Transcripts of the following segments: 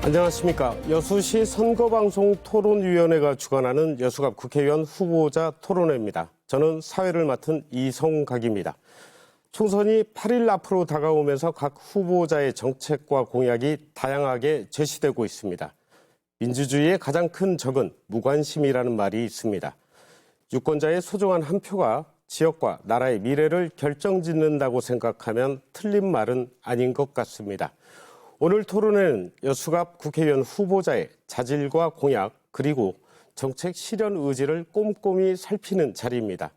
안녕하십니까. 여수시 선거방송 토론위원회가 주관하는 여수갑 국회의원 후보자 토론회입니다. 저는 사회를 맡은 이성각입니다. 총선이 8일 앞으로 다가오면서 각 후보자의 정책과 공약이 다양하게 제시되고 있습니다. 민주주의의 가장 큰 적은 무관심이라는 말이 있습니다. 유권자의 소중한 한 표가 지역과 나라의 미래를 결정짓는다고 생각하면 틀린 말은 아닌 것 같습니다. 오늘 토론회는 여수갑 국회의원 후보자의 자질과 공약 그리고 정책 실현 의지를 꼼꼼히 살피는 자리입니다.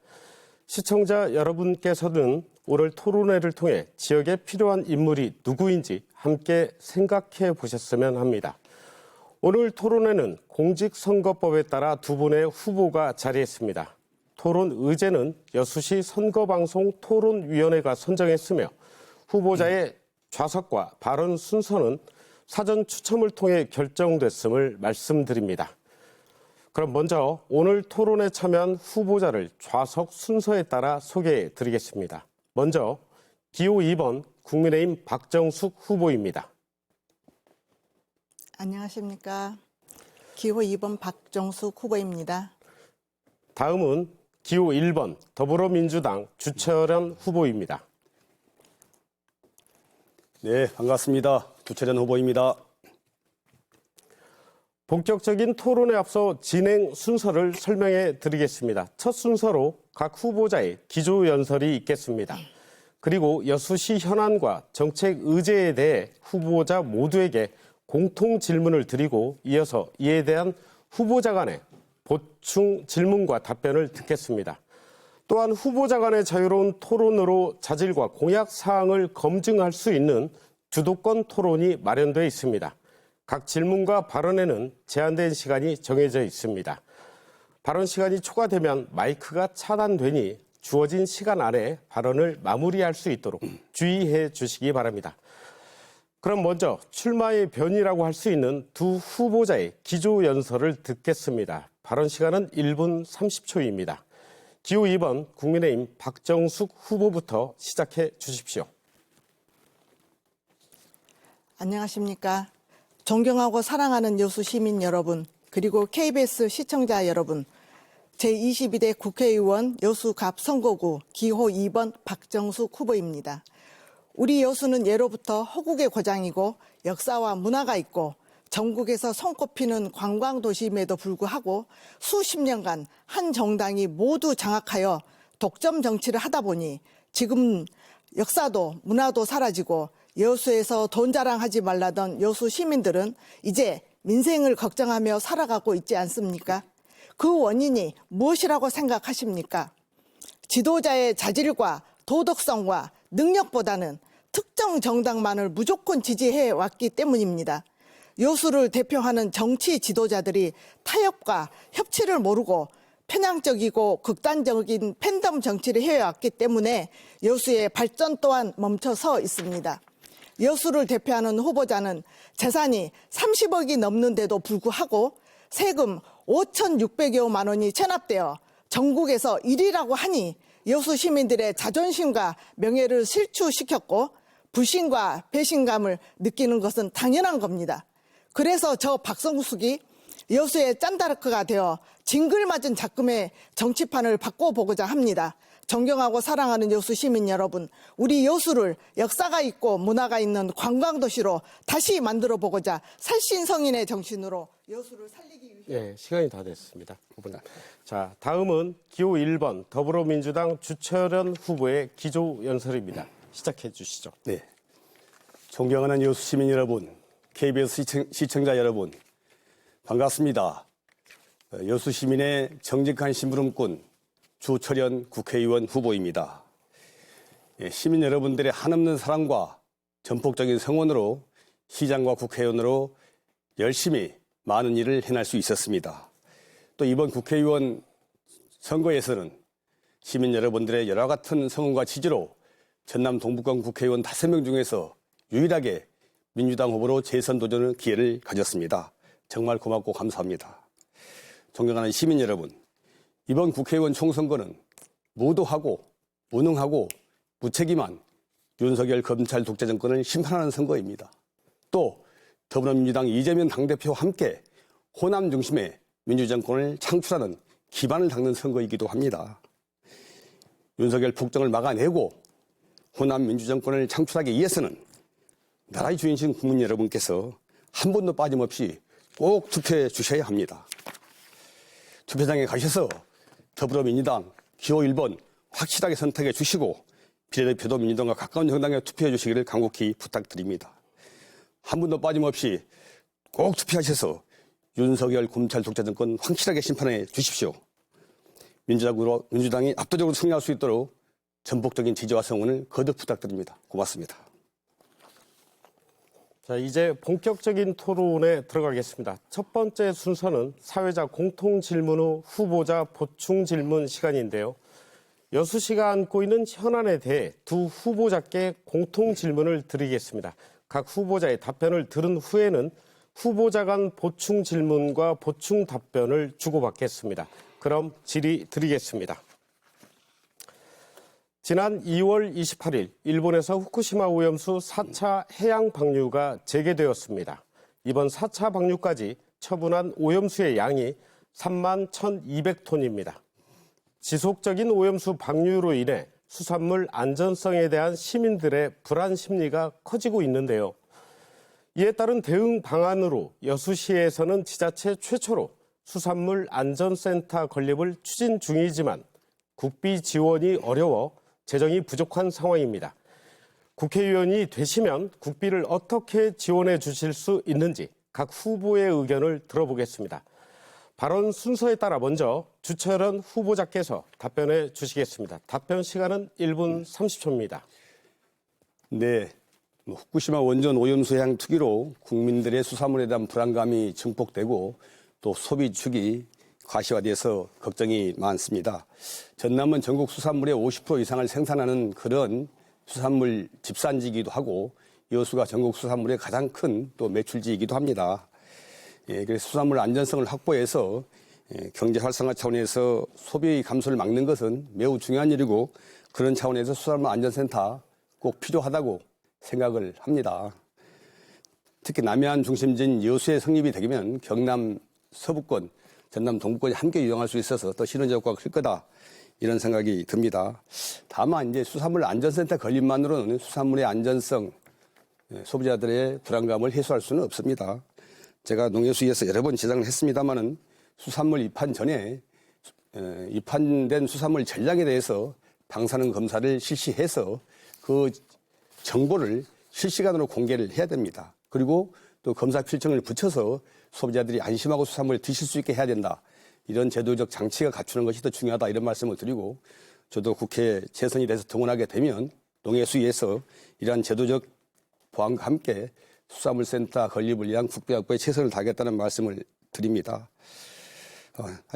시청자 여러분께서는 오늘 토론회를 통해 지역에 필요한 인물이 누구인지 함께 생각해 보셨으면 합니다. 오늘 토론회는 공직선거법에 따라 두 분의 후보가 자리했습니다. 토론 의제는 여수시 선거방송 토론위원회가 선정했으며 후보자의 좌석과 발언 순서는 사전 추첨을 통해 결정됐음을 말씀드립니다. 그럼 먼저 오늘 토론에 참여한 후보자를 좌석 순서에 따라 소개해 드리겠습니다. 먼저 기호 2번 국민의힘 박정숙 후보입니다. 안녕하십니까. 기호 2번 박정숙 후보입니다. 다음은 기호 1번 더불어민주당 주철현 후보입니다. 네, 반갑습니다. 주철현 후보입니다. 본격적인 토론에 앞서 진행 순서를 설명해 드리겠습니다. 첫 순서로 각 후보자의 기조연설이 있겠습니다. 그리고 여수시 현안과 정책 의제에 대해 후보자 모두에게 공통 질문을 드리고 이어서 이에 대한 후보자 간의 보충 질문과 답변을 듣겠습니다. 또한 후보자 간의 자유로운 토론으로 자질과 공약 사항을 검증할 수 있는 주도권 토론이 마련되어 있습니다. 각 질문과 발언에는 제한된 시간이 정해져 있습니다. 발언 시간이 초과되면 마이크가 차단되니 주어진 시간 안에 발언을 마무리할 수 있도록 주의해 주시기 바랍니다. 그럼 먼저 출마의 변이라고 할 수 있는 두 후보자의 기조연설을 듣겠습니다. 발언 시간은 1분 30초입니다. 기호 2번 국민의힘 박정숙 후보부터 시작해 주십시오. 안녕하십니까. 존경하고 사랑하는 여수 시민 여러분, 그리고 KBS 시청자 여러분, 제22대 국회의원 여수갑 선거구 기호 2번 박정숙 후보입니다. 우리 여수는 예로부터 허국의 고장이고 역사와 문화가 있고 전국에서 손꼽히는 관광도시임에도 불구하고 수십 년간 한 정당이 모두 장악하여 독점 정치를 하다 보니 지금 역사도 문화도 사라지고 여수에서 돈 자랑하지 말라던 여수 시민들은 이제 민생을 걱정하며 살아가고 있지 않습니까? 그 원인이 무엇이라고 생각하십니까? 지도자의 자질과 도덕성과 능력보다는 특정 정당만을 무조건 지지해 왔기 때문입니다. 여수를 대표하는 정치 지도자들이 타협과 협치를 모르고 편향적이고 극단적인 팬덤 정치를 해왔기 때문에 여수의 발전 또한 멈춰서 있습니다. 여수를 대표하는 후보자는 재산이 30억이 넘는데도 불구하고 세금 5,600여만 원이 체납되어 전국에서 1위라고 하니 여수 시민들의 자존심과 명예를 실추시켰고 불신과 배신감을 느끼는 것은 당연한 겁니다. 그래서 저 박정숙이 여수의 짠다르크가 되어 징글맞은 작금의 정치판을 바꿔보고자 합니다. 존경하고 사랑하는 여수 시민 여러분, 우리 여수를 역사가 있고 문화가 있는 관광도시로 다시 만들어보고자 살신성인의 정신으로 여수를 살리기 위해 네, 시간이 다 됐습니다. 자, 다음은 기호 1번 더불어민주당 주철현 후보의 기조연설입니다. 시작해 주시죠. 네, 존경하는 여수 시민 여러분, KBS 시청자 여러분, 반갑습니다. 여수 시민의 정직한 심부름꾼 주철현 국회의원 후보입니다. 시민 여러분들의 한없는 사랑과 전폭적인 성원으로 시장과 국회의원으로 열심히 많은 일을 해낼 수 있었습니다. 또 이번 국회의원 선거에서는 시민 여러분들의 여러 같은 성원과 지지로 전남 동북권 국회의원 5명 중에서 유일하게 민주당 후보로 재선 도전의 기회를 가졌습니다. 정말 고맙고 감사합니다. 존경하는 시민 여러분, 이번 국회의원 총선거는 무도하고 무능하고 무책임한 윤석열 검찰 독재 정권을 심판하는 선거입니다. 또 더불어민주당 이재명 당대표와 함께 호남 중심의 민주정권을 창출하는 기반을 닦는 선거이기도 합니다. 윤석열 북정을 막아내고 호남 민주정권을 창출하기 위해서는 나라의 주인이신 국민 여러분께서 한 번도 빠짐없이 꼭 투표해 주셔야 합니다. 투표장에 가셔서 더불어민주당 기호 1번 확실하게 선택해 주시고 비례대표도 민주당과 가까운 정당에 투표해 주시기를 간곡히 부탁드립니다. 한 번도 빠짐없이 꼭 투표하셔서 윤석열 검찰 독재 정권 확실하게 심판해 주십시오. 민주당이 압도적으로 승리할 수 있도록 전폭적인 지지와 성원을 거듭 부탁드립니다. 고맙습니다. 자, 이제 본격적인 토론에 들어가겠습니다. 첫 번째 순서는 사회자 공통 질문 후 후보자 보충 질문 시간인데요. 여수시가 안고 있는 현안에 대해 두 후보자께 공통 질문을 드리겠습니다. 각 후보자의 답변을 들은 후에는 후보자 간 보충 질문과 보충 답변을 주고받겠습니다. 그럼 질의 드리겠습니다. 지난 2월 28일 일본에서 후쿠시마 오염수 4차 해양 방류가 재개되었습니다. 이번 4차 방류까지 처분한 오염수의 양이 3만 1,200톤입니다. 지속적인 오염수 방류로 인해 수산물 안전성에 대한 시민들의 불안 심리가 커지고 있는데요. 이에 따른 대응 방안으로 여수시에서는 지자체 최초로 수산물 안전센터 건립을 추진 중이지만 국비 지원이 어려워 재정이 부족한 상황입니다. 국회의원이 되시면 국비를 어떻게 지원해 주실 수 있는지 각 후보의 의견을 들어보겠습니다. 발언 순서에 따라 먼저 주철현 후보자께서 답변해 주시겠습니다. 답변 시간은 1분 30초입니다. 네, 후쿠시마 원전 오염수 해양 투기로 국민들의 수산물에 대한 불안감이 증폭되고 또 소비 축이 과시화돼서 걱정이 많습니다. 전남은 전국 수산물의 50% 이상을 생산하는 그런 수산물 집산지이기도 하고 여수가 전국 수산물의 가장 큰 또 매출지이기도 합니다. 그래서 수산물 안전성을 확보해서 경제 활성화 차원에서 소비 감소를 막는 것은 매우 중요한 일이고 그런 차원에서 수산물 안전센터 꼭 필요하다고 생각을 합니다. 특히 남해안 중심지인 여수의 성립이 되면 경남 서부권, 전남 동부권이 함께 유용할 수 있어서 더 실현 효과가 클 거다 이런 생각이 듭니다. 다만 이제 수산물 안전센터 건립만으로는 수산물의 안전성, 소비자들의 불안감을 해소할 수는 없습니다. 제가 농해수위에서 여러 번 지적을 했습니다마는 수산물 입한 전에 입한된 수산물 전량에 대해서 방사능 검사를 실시해서 그 정보를 실시간으로 공개를 해야 됩니다. 그리고 또 검사 필증을 붙여서 소비자들이 안심하고 수산물을 드실 수 있게 해야 된다. 이런 제도적 장치가 갖추는 것이 더 중요하다 이런 말씀을 드리고 저도 국회에 재선이 돼서 등원하게 되면 농해수위에서 이러한 제도적 보완과 함께 수산물센터 건립을 위한 국비 확보에 최선을 다하겠다는 말씀을 드립니다.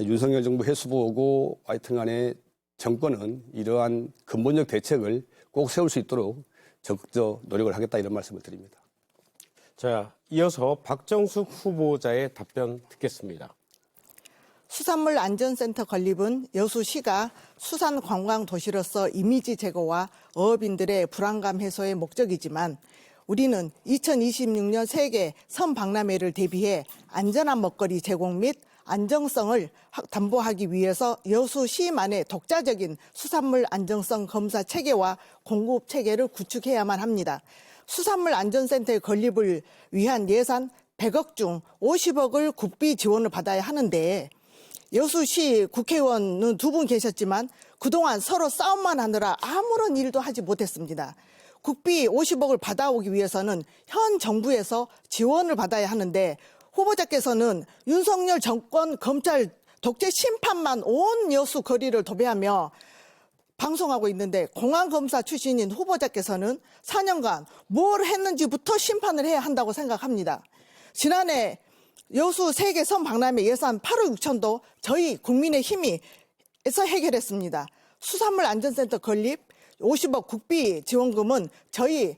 윤석열 정부 해수부하고 하여튼간에 정권은 이러한 근본적 대책을 꼭 세울 수 있도록 적극적 노력을 하겠다 이런 말씀을 드립니다. 자, 이어서 박정숙 후보자의 답변 듣겠습니다. 수산물 안전센터 건립은 여수시가 수산 관광 도시로서 이미지 제고와 어업인들의 불안감 해소의 목적이지만 우리는 2026년 세계 선박람회를 대비해 안전한 먹거리 제공 및 안정성을 담보하기 위해서 여수시만의 독자적인 수산물 안정성 검사 체계와 공급 체계를 구축해야만 합니다. 수산물 안전센터의 건립을 위한 예산 100억 중 50억을 국비 지원을 받아야 하는데 여수시 국회의원은 두 분 계셨지만 그동안 서로 싸움만 하느라 아무런 일도 하지 못했습니다. 국비 50억을 받아오기 위해서는 현 정부에서 지원을 받아야 하는데 후보자께서는 윤석열 정권 검찰 독재 심판만 온 여수 거리를 도배하며 방송하고 있는데 공안검사 출신인 후보자께서는 4년간 뭘 했는지부터 심판을 해야 한다고 생각합니다. 지난해 여수 세계 선박람회 예산 8억 6천도 저희 국민의힘이 에서 해결했습니다. 수산물 안전센터 건립 50억 국비 지원금은 저희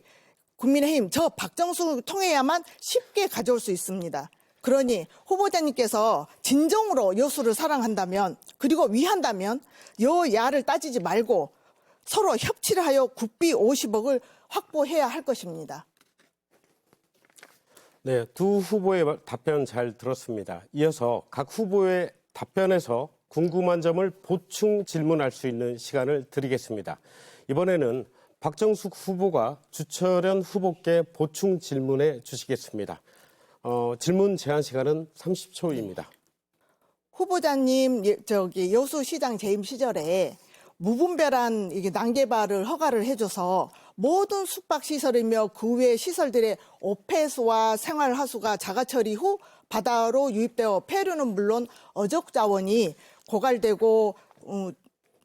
국민의힘 저 박정숙을 통해야만 쉽게 가져올 수 있습니다. 그러니 후보자님께서 진정으로 여수를 사랑한다면 그리고 위한다면 여야를 따지지 말고 서로 협치를 하여 국비 50억을 확보해야 할 것입니다. 네, 두 후보의 답변 잘 들었습니다. 이어서 각 후보의 답변에서 궁금한 점을 보충 질문할 수 있는 시간을 드리겠습니다. 이번에는 박정숙 후보가 주철현 후보께 보충 질문해 주시겠습니다. 질문 제한 시간은 30초입니다. 후보자님, 여수시장 재임 시절에 무분별한 이게 난개발을 허가를 해줘서 모든 숙박시설이며 그 외 시설들의 오폐수와 생활하수가 자가처리 후 바다로 유입되어 폐류는 물론 어족자원이 고갈되고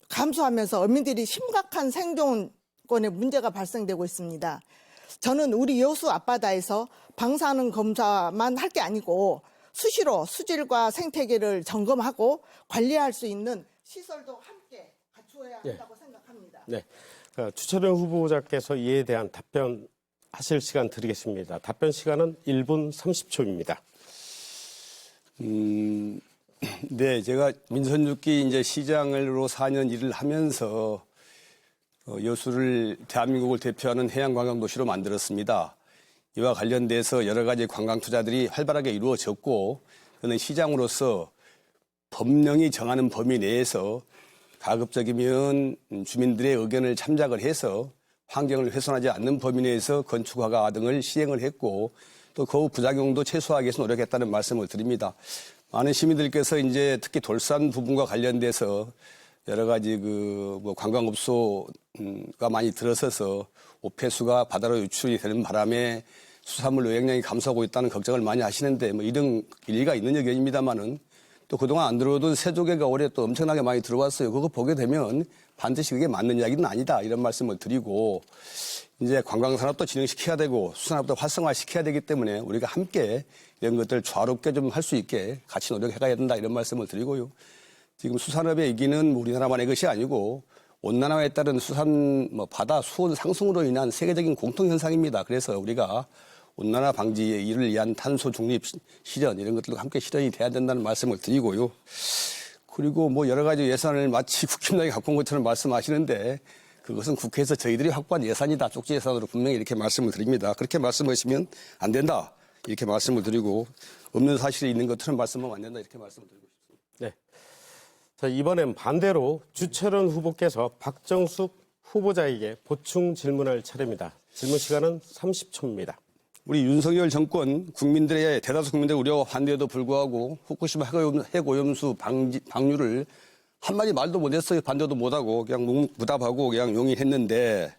감소하면서 어민들이 심각한 생존권에 문제가 발생되고 있습니다. 저는 우리 여수 앞바다에서 방사능 검사만 할 게 아니고 수시로 수질과 생태계를 점검하고 관리할 수 있는 시설도 함께 갖추어야 한다고 생각합니다. 네, 주철현 후보자께서 이에 대한 답변하실 시간 드리겠습니다. 답변 시간은 1분 30초입니다. 네, 제가 민선 6기 이제 시장으로 4년 일을 하면서 여수를 대한민국을 대표하는 해양관광도시로 만들었습니다. 이와 관련돼서 여러 가지 관광 투자들이 활발하게 이루어졌고, 저는 시장으로서 법령이 정하는 범위 내에서 가급적이면 주민들의 의견을 참작을 해서 환경을 훼손하지 않는 범위 내에서 건축 허가 등을 시행을 했고, 또 그 부작용도 최소화하기 위해서 노력했다는 말씀을 드립니다. 많은 시민들께서 이제 특히 돌산 부분과 관련돼서 여러 가지 관광업소가 많이 들어서서 오폐수가 바다로 유출이 되는 바람에 수산물 여행량이 감소하고 있다는 걱정을 많이 하시는데 이런 일리가 있는 의견입니다만은 또 그동안 안 들어오던 세조개가 올해 또 엄청나게 많이 들어왔어요. 그거 보게 되면 반드시 그게 맞는 이야기는 아니다 이런 말씀을 드리고 이제 관광산업도 진흥시켜야 되고 수산업도 활성화시켜야 되기 때문에 우리가 함께 이런 것들을 조화롭게 좀 할 수 있게 같이 노력해가야 된다 이런 말씀을 드리고요. 지금 수산업의 위기는 우리나라만의 것이 아니고 온난화에 따른 바다 수온 상승으로 인한 세계적인 공통 현상입니다. 그래서 우리가 온난화 방지의 일을 위한 탄소 중립 실현 이런 것들도 함께 실현이 돼야 된다는 말씀을 드리고요. 그리고 여러 가지 예산을 마치 국힘당이 갖고 온 것처럼 말씀하시는데 그것은 국회에서 저희들이 확보한 예산이다. 쪽지 예산으로 분명히 이렇게 말씀을 드립니다. 그렇게 말씀하시면 안 된다. 이렇게 말씀을 드리고 없는 사실이 있는 것처럼 말씀하면 안 된다. 이렇게 말씀을 드리고 싶습니다. 네. 자, 이번엔 반대로 주철현 후보께서 박정숙 후보자에게 보충 질문할 차례입니다. 질문 시간은 30초입니다. 우리 윤석열 정권 대다수 국민들의 우려와 반대에도 불구하고 후쿠시마 핵오염수 방류를 한마디 말도 못했어요. 반대도 못하고 그냥 묵묵부답하고 그냥 용인했는데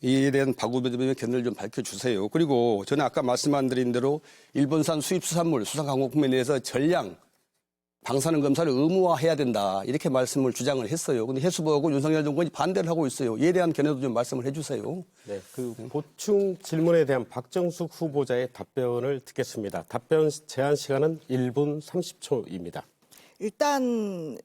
이에 대한 박후보님의 견해를 좀 밝혀주세요. 그리고 저는 아까 말씀드린 대로 일본산 수입 수산물 수상항공품에 대해서 전량 방사능 검사를 의무화해야 된다. 이렇게 말씀을 주장을 했어요. 근데 해수부하고 윤석열 정권이 반대를 하고 있어요. 이에 대한 견해도 좀 말씀을 해주세요. 네, 보충 질문에 대한 박정숙 후보자의 답변을 듣겠습니다. 답변 제한 시간은 1분 30초입니다. 일단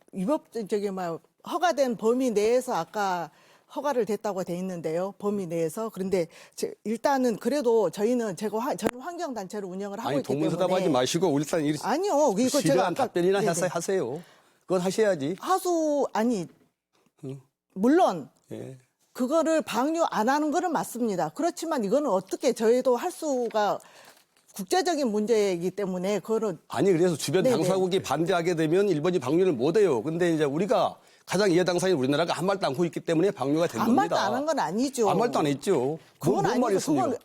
허가된 범위 내에서 아까 허가를 됐다고 돼 있는데요. 범위 내에서. 그런데 일단은 그래도 저는 환경단체를 운영을 하고 있기 때문에. 동문서답하지 마시고 일단 아니요. 이거 제가 아까 답변이나 하세요. 그건 하셔야지. 물론 예. 그거를 방류 안 하는 거는 맞습니다. 그렇지만 이거는 어떻게 저희도 할 수가 국제적인 문제이기 때문에 그거는 그래서 주변 네네. 당사국이 반대하게 되면 일본이 방류를 못 해요. 근데 이제 우리가 가장 이해 당사인 우리나라가 한 말도 않고 있기 때문에 방류가 된 아무 말도 겁니다. 안 한 건 아니죠. 아무 말도 안 했죠. 그건 뭔 말이 했습니까?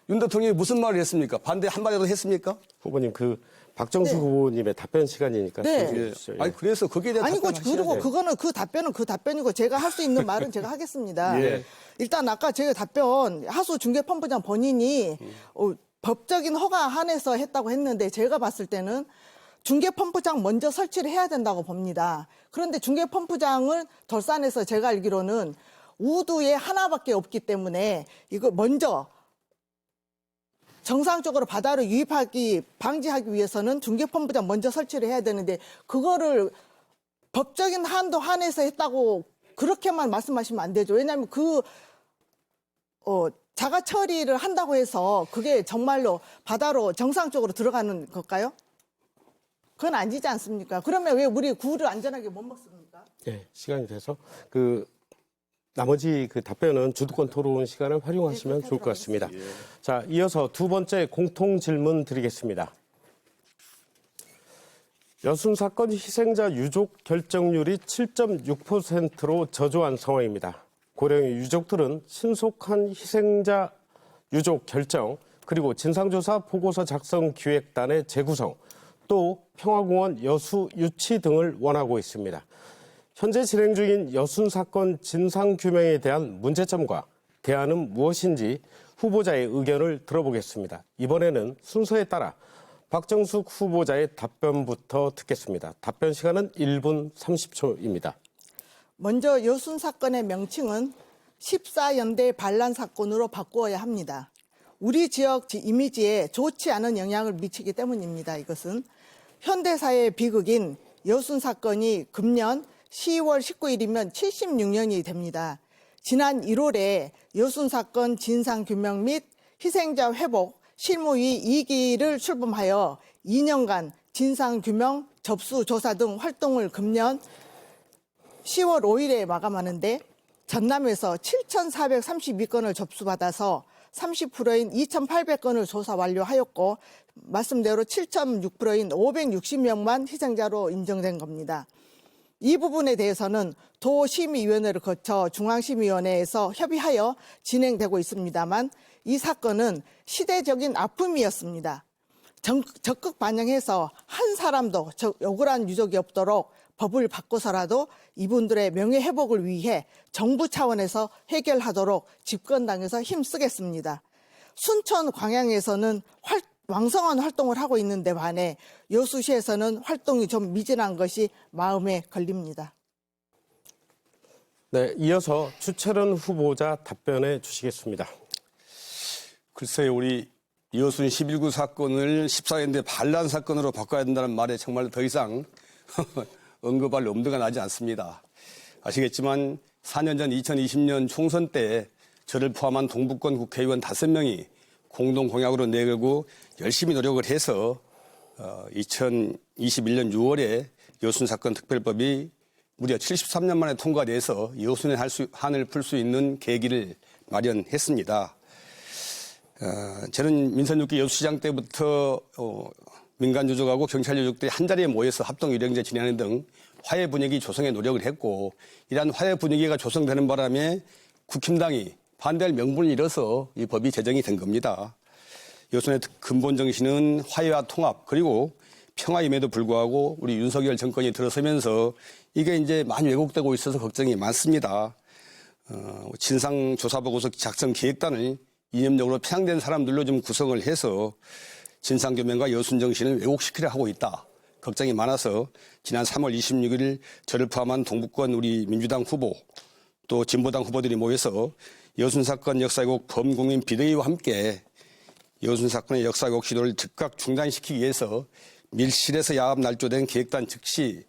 윤 대통령이 무슨 말을 했습니까? 반대 한마디라도 했습니까? 후보님, 박정숙 후보님의 답변 시간이니까. 네. 질문해 주시죠. 예. 그래서 거기에 대한 아니고 답변을 그리고 그거는 그 답변이고 제가 할 수 있는 말은 제가 하겠습니다. 예. 일단 아까 제가 답변 하수 중개펌프장 본인이 법적인 허가 한해서 했다고 했는데 제가 봤을 때는 중개펌프장 먼저 설치를 해야 된다고 봅니다. 그런데 중개펌프장을 덜산에서 제가 알기로는 우두에 하나밖에 없기 때문에 이거 먼저 정상적으로 바다로 방지하기 위해서는 중개펌프장 먼저 설치를 해야 되는데 그거를 법적인 한도 한해서 했다고 그렇게만 말씀하시면 안 되죠. 왜냐하면 자가 처리를 한다고 해서 그게 정말로 바다로 정상적으로 들어가는 걸까요? 그건 아니지 않습니까? 그러면 왜 우리 구를 안전하게 못 먹습니까? 네, 시간이 돼서 나머지 그 답변은 주도권 토론 시간을 활용하시면 좋을 것 같습니다. 자, 이어서 두 번째 공통 질문 드리겠습니다. 여순 사건 희생자 유족 결정률이 7.6%로 저조한 상황입니다. 고령의 유족들은 신속한 희생자 유족 결정, 그리고 진상조사 보고서 작성 기획단의 재구성, 또 평화공원 여수 유치 등을 원하고 있습니다. 현재 진행 중인 여순 사건 진상규명에 대한 문제점과 대안은 무엇인지 후보자의 의견을 들어보겠습니다. 이번에는 순서에 따라 박정숙 후보자의 답변부터 듣겠습니다. 답변 시간은 1분 30초입니다. 먼저 여순 사건의 명칭은 14연대 반란 사건으로 바꾸어야 합니다. 우리 지역 이미지에 좋지 않은 영향을 미치기 때문입니다. 이것은 현대사의 비극인 여순 사건이 금년 10월 19일이면 76년이 됩니다. 지난 1월에 여순 사건 진상규명 및 희생자 회복 실무위 2기를 출범하여 2년간 진상규명, 접수조사 등 활동을 금년 10월 5일에 마감하는데 전남에서 7,432건을 접수받아서 30%인 2,800건을 조사 완료하였고 말씀대로 7.6%인 560명만 희생자로 인정된 겁니다. 이 부분에 대해서는 도심의위원회를 거쳐 중앙심의위원회에서 협의하여 진행되고 있습니다만 이 사건은 시대적인 아픔이었습니다. 적극 반영해서 한 사람도 억울한 유족이 없도록 법을 바꿔서라도 이분들의 명예회복을 위해 정부 차원에서 해결하도록 집권당에서 힘쓰겠습니다. 순천 광양에서는 왕성한 활동을 하고 있는데 반해 여수시에서는 활동이 좀 미진한 것이 마음에 걸립니다. 네, 이어서 주철원 후보자 답변해 주시겠습니다. 글쎄요, 우리 여순 11구 사건을 14연대 반란 사건으로 바꿔야 된다는 말에 정말 더 이상 언급할 엄두가 나지 않습니다. 아시겠지만 4년 전 2020년 총선 때 저를 포함한 동북권 국회의원 5명이 공동 공약으로 내걸고 열심히 노력을 해서 2021년 6월에 여순 사건 특별법이 무려 73년 만에 통과돼서 여순의 한을 풀 수 있는 계기를 마련했습니다. 저는 민선 6기 여수시장 때부터 민간 유족하고 경찰 유족들이 한자리에 모여서 합동유령제 진행하는 등 화해 분위기 조성에 노력을 했고 이러한 화해 분위기가 조성되는 바람에 국힘당이 반대할 명분을 잃어서 이 법이 제정이 된 겁니다. 여순의 근본 정신은 화해와 통합 그리고 평화임에도 불구하고 우리 윤석열 정권이 들어서면서 이게 이제 많이 왜곡되고 있어서 걱정이 많습니다. 진상조사보고서 작성 기획단을 이념적으로 편향된 사람들로 좀 구성을 해서 진상규명과 여순 정신을 왜곡시키려 하고 있다. 걱정이 많아서 지난 3월 26일 저를 포함한 동북권 우리 민주당 후보 또 진보당 후보들이 모여서 여순 사건 역사 왜곡 범국민 비대위와 함께 여순 사건의 역사 왜곡 시도를 즉각 중단시키기 위해서 밀실에서 야합 날조된 계획단 즉시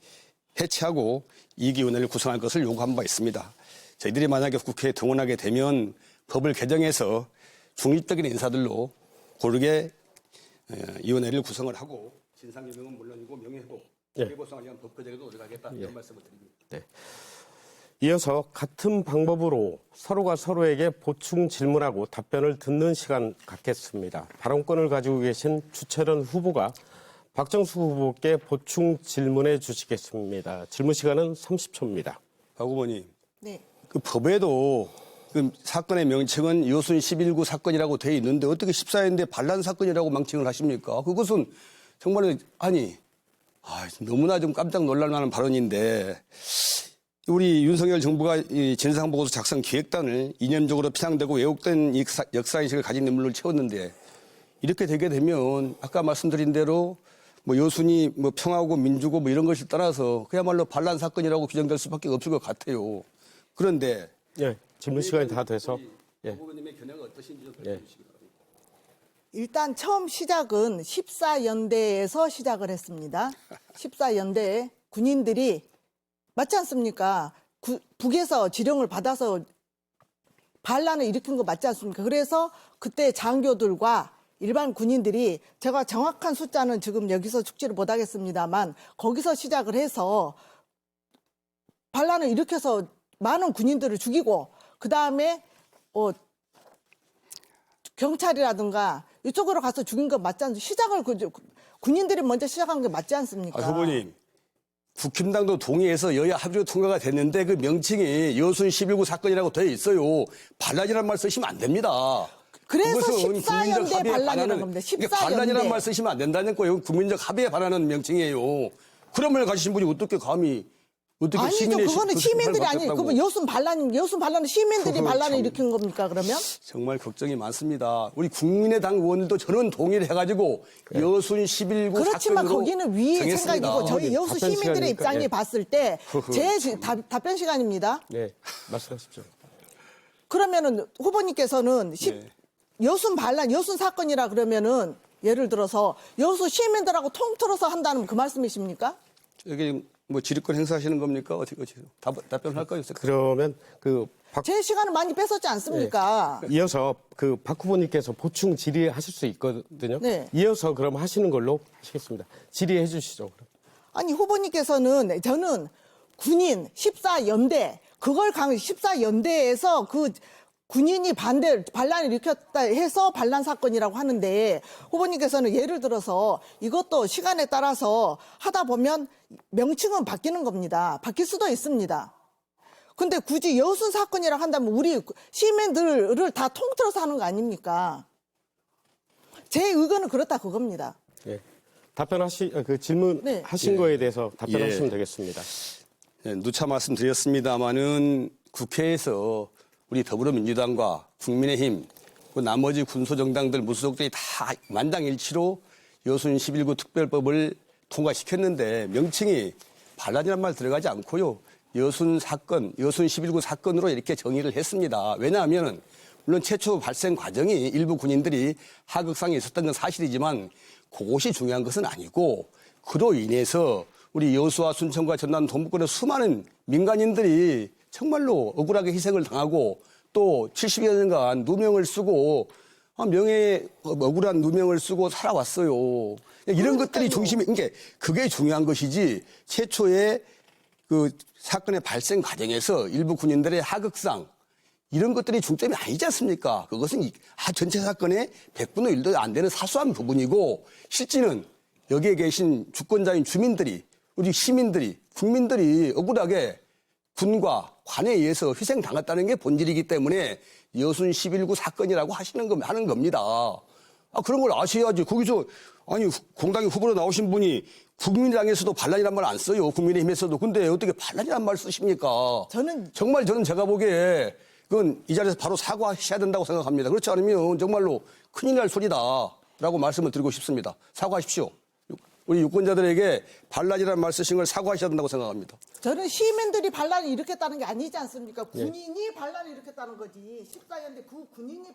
해체하고 2기위원회를 구성할 것을 요구한 바 있습니다. 저희들이 만약에 국회에 등원하게 되면 법을 개정해서 중립적인 인사들로 고르게 위원회를 구성을 하고 진상규명은 물론이고 명예회복, 명예보상을 위한 법 개정에도 노력하겠다 이런 말씀을 드립니다. 네. 이어서 같은 방법으로 서로가 서로에게 보충 질문하고 답변을 듣는 시간 갖겠습니다. 발언권을 가지고 계신 주철원 후보가 박정숙 후보께 보충 질문해 주시겠습니다. 질문 시간은 30초입니다. 박 후보님, 네. 그 법에도 그 사건의 명칭은 여순 11구 사건이라고 되어 있는데 어떻게 14연대 반란 사건이라고 명칭을 하십니까? 그것은 정말 너무나 좀 깜짝 놀랄 만한 발언인데 우리 윤석열 정부가 이 진상보고서 작성 기획단을 이념적으로 편향되고 왜곡된 역사인식을 가진 인물로 채웠는데 이렇게 되게 되면 아까 말씀드린 대로 여순이 평화고 민주고 이런 것을 떠나서 그야말로 반란 사건이라고 규정될 수밖에 없을 것 같아요. 그런데 예, 질문 시간이 다 돼서 후보님의 견해가 어떠신지 좀 밝혀 주시기 바랍니다. 일단 처음 시작은 14연대에서 시작을 했습니다. 14연대에 군인들이 맞지 않습니까? 북에서 지령을 받아서 반란을 일으킨 거 맞지 않습니까? 그래서 그때 장교들과 일반 군인들이 제가 정확한 숫자는 지금 여기서 축지를 못하겠습니다만 거기서 시작을 해서 반란을 일으켜서 많은 군인들을 죽이고 그 다음에 경찰이라든가 이쪽으로 가서 죽인 거 맞지 않습니까? 시작을 군인들이 먼저 시작한 게 맞지 않습니까? 후보님, 국힘당도 동의해서 여야 합의로 통과가 됐는데 그 명칭이 여순 11구 사건이라고 되어 있어요. 반란이라는 말 쓰시면 안 됩니다. 그래서 그것은 14연대 국민적 합의에 반란이라는 반하는- 겁니다. 그러니까 14연대. 반란이라는 말 쓰시면 안 된다는 거예요. 국민적 합의에 반하는 명칭이에요. 그런 말 가지신 분이 어떻게 감히 어떻게 아니죠. 시민의 그거는 시민들이 아니. 받겠다고. 그러면 여순 반란은 시민들이 그거 반란을 참. 일으킨 겁니까? 그러면? 정말 걱정이 많습니다. 우리 국민의당 의원들도 저는 동의를 해가지고 여순 11구 그렇지만 사건으로 거기는 위 정했습니다. 생각이고 저희 여수 답변 시민들의 시간이니까, 입장이 예. 봤을 때 제 답변 시간입니다. 네, 말씀하십시오. 그러면은 후보님께서는 네. 여순 사건이라 그러면은 예를 들어서 여수 시민들하고 통틀어서 한다는 그 말씀이십니까? 여기 뭐 지휘권 행사하시는 겁니까? 어떻게 답변할까요? 그러면 제 시간을 많이 뺏었지 않습니까? 이어서 박 후보님께서 보충 질의하실 수 있거든요. 네. 이어서 그럼 하시는 걸로 하시겠습니다. 질의해 주시죠. 그럼. 아니 후보님께서는 저는 군인 14연대 14연대에서 그 군인이 반란을 일으켰다 해서 반란 사건이라고 하는데 후보님께서는 예를 들어서 이것도 시간에 따라서 하다 보면 명칭은 바뀌는 겁니다. 바뀔 수도 있습니다. 근데 굳이 여순 사건이라고 한다면 우리 시민들을 다 통틀어서 하는 거 아닙니까? 제 의견은 그렇다 그겁니다. 예. 질문하신 네. 거에 대해서 답변하시면 되겠습니다. 네, 누차 말씀드렸습니다마는 국회에서 우리 더불어민주당과 국민의힘, 그 나머지 군소정당들 무소속들이 다 만장일치로 여순 11구 특별법을 통과시켰는데 명칭이 반란이란 말 들어가지 않고요. 여순 11구 사건으로 이렇게 정의를 했습니다. 왜냐하면 물론 최초 발생 과정이 일부 군인들이 하극상에 있었던 건 사실이지만 그것이 중요한 것은 아니고 그로 인해서 우리 여수와 순천과 전남 동북권의 수많은 민간인들이 정말로 억울하게 희생을 당하고 또 70여 년간 누명을 쓰고 억울한 누명을 쓰고 살아왔어요. 이런 것들이 중심이, 그러니까 그게 중요한 것이지 최초의 그 사건의 발생 과정에서 일부 군인들의 하극상 이런 것들이 중점이 아니지 않습니까? 그것은 전체 사건의 100분의 1도 안 되는 사소한 부분이고 실제는 여기에 계신 주권자인 주민들이 우리 시민들이 국민들이 억울하게 군과 관에 의해서 희생당했다는 게 본질이기 때문에 여순 11구 사건이라고 하는 겁니다. 그런 걸 아셔야지. 거기서 공당의 후보로 나오신 분이 국민의당에서도 반란이란 말 안 써요. 국민의힘에서도. 근데 어떻게 반란이란 말 쓰십니까? 저는 제가 보기에 그건 이 자리에서 바로 사과하셔야 된다고 생각합니다. 그렇지 않으면 정말로 큰일 날 소리다라고 말씀을 드리고 싶습니다. 사과하십시오. 우리 유권자들에게 반란이라는 말 쓰신 걸 사과하셔야 된다고 생각합니다. 저는 시민들이 반란을 일으켰다는 게 아니지 않습니까? 군인이 반란을 일으켰다는 거지. 14연대 그 군인이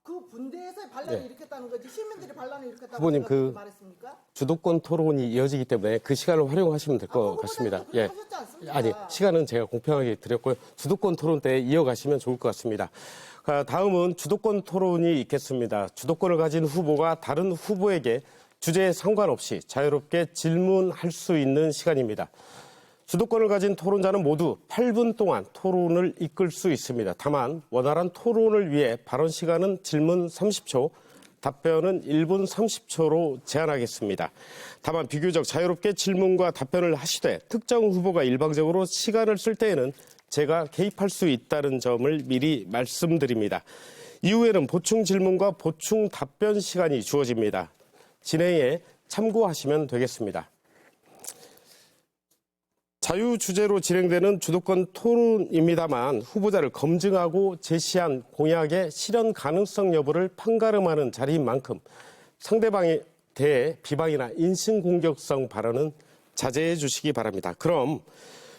그 분대에서 반란을 일으켰다는 거지. 시민들이 반란을 일으켰다고 후보님, 말했습니까? 주도권 토론이 이어지기 때문에 그 시간을 활용하시면 될 것 같습니다. 그렇게 하셨지 않습니까? 아니, 시간은 제가 공평하게 드렸고요. 주도권 토론 때 이어가시면 좋을 것 같습니다. 다음은 주도권 토론이 있겠습니다. 주도권을 가진 후보가 다른 후보에게 주제에 상관없이 자유롭게 질문할 수 있는 시간입니다. 주도권을 가진 토론자는 모두 8분 동안 토론을 이끌 수 있습니다. 다만 원활한 토론을 위해 발언 시간은 질문 30초, 답변은 1분 30초로 제한하겠습니다. 다만 비교적 자유롭게 질문과 답변을 하시되 특정 후보가 일방적으로 시간을 쓸 때에는 제가 개입할 수 있다는 점을 미리 말씀드립니다. 이후에는 보충 질문과 보충 답변 시간이 주어집니다. 진행에 참고하시면 되겠습니다. 자유주제로 진행되는 주도권 토론입니다만 후보자를 검증하고 제시한 공약의 실현 가능성 여부를 판가름하는 자리인 만큼 상대방에 대해 비방이나 인신공격성 발언은 자제해 주시기 바랍니다. 그럼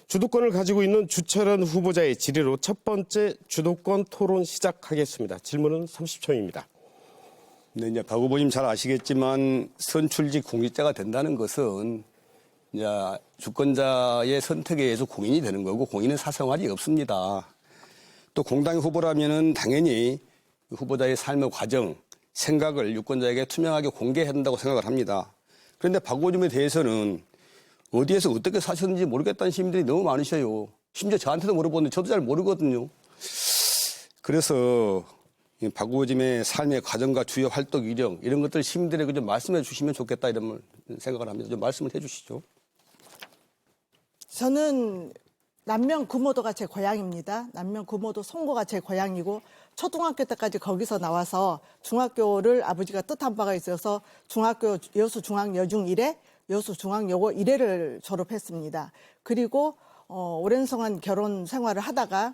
주도권을 가지고 있는 주철현 후보자의 질의로 첫 번째 주도권 토론 시작하겠습니다. 질문은 30초입니다. 네, 이제 박 후보님 잘 아시겠지만 선출직 공직자가 된다는 것은 이제 주권자의 선택에 의해서 공인이 되는 거고 공인은 사생활이 없습니다. 또 공당 후보라면은 당연히 후보자의 삶의 과정, 생각을 유권자에게 투명하게 공개해야 한다고 생각을 합니다. 그런데 박 후보님에 대해서는 어디에서 어떻게 사셨는지 모르겠다는 시민들이 너무 많으셔요. 심지어 저한테도 물어보는데 저도 잘 모르거든요. 그래서 이 박 의원님의 삶의 과정과 주요 활동 이력 이런 것들 시민들에게 좀 말씀해 주시면 좋겠다 이런 생각을 합니다. 좀 말씀을 해 주시죠. 저는 남면 금오도가 제 고향입니다. 남면 금오도 송고가 제 고향이고 초등학교 때까지 거기서 나와서 중학교를 아버지가 뜻한 바가 있어서 중학교 여수 중앙여중 1회, 여수 중앙여고 1회를 졸업했습니다. 그리고 오랜 동안 결혼 생활을 하다가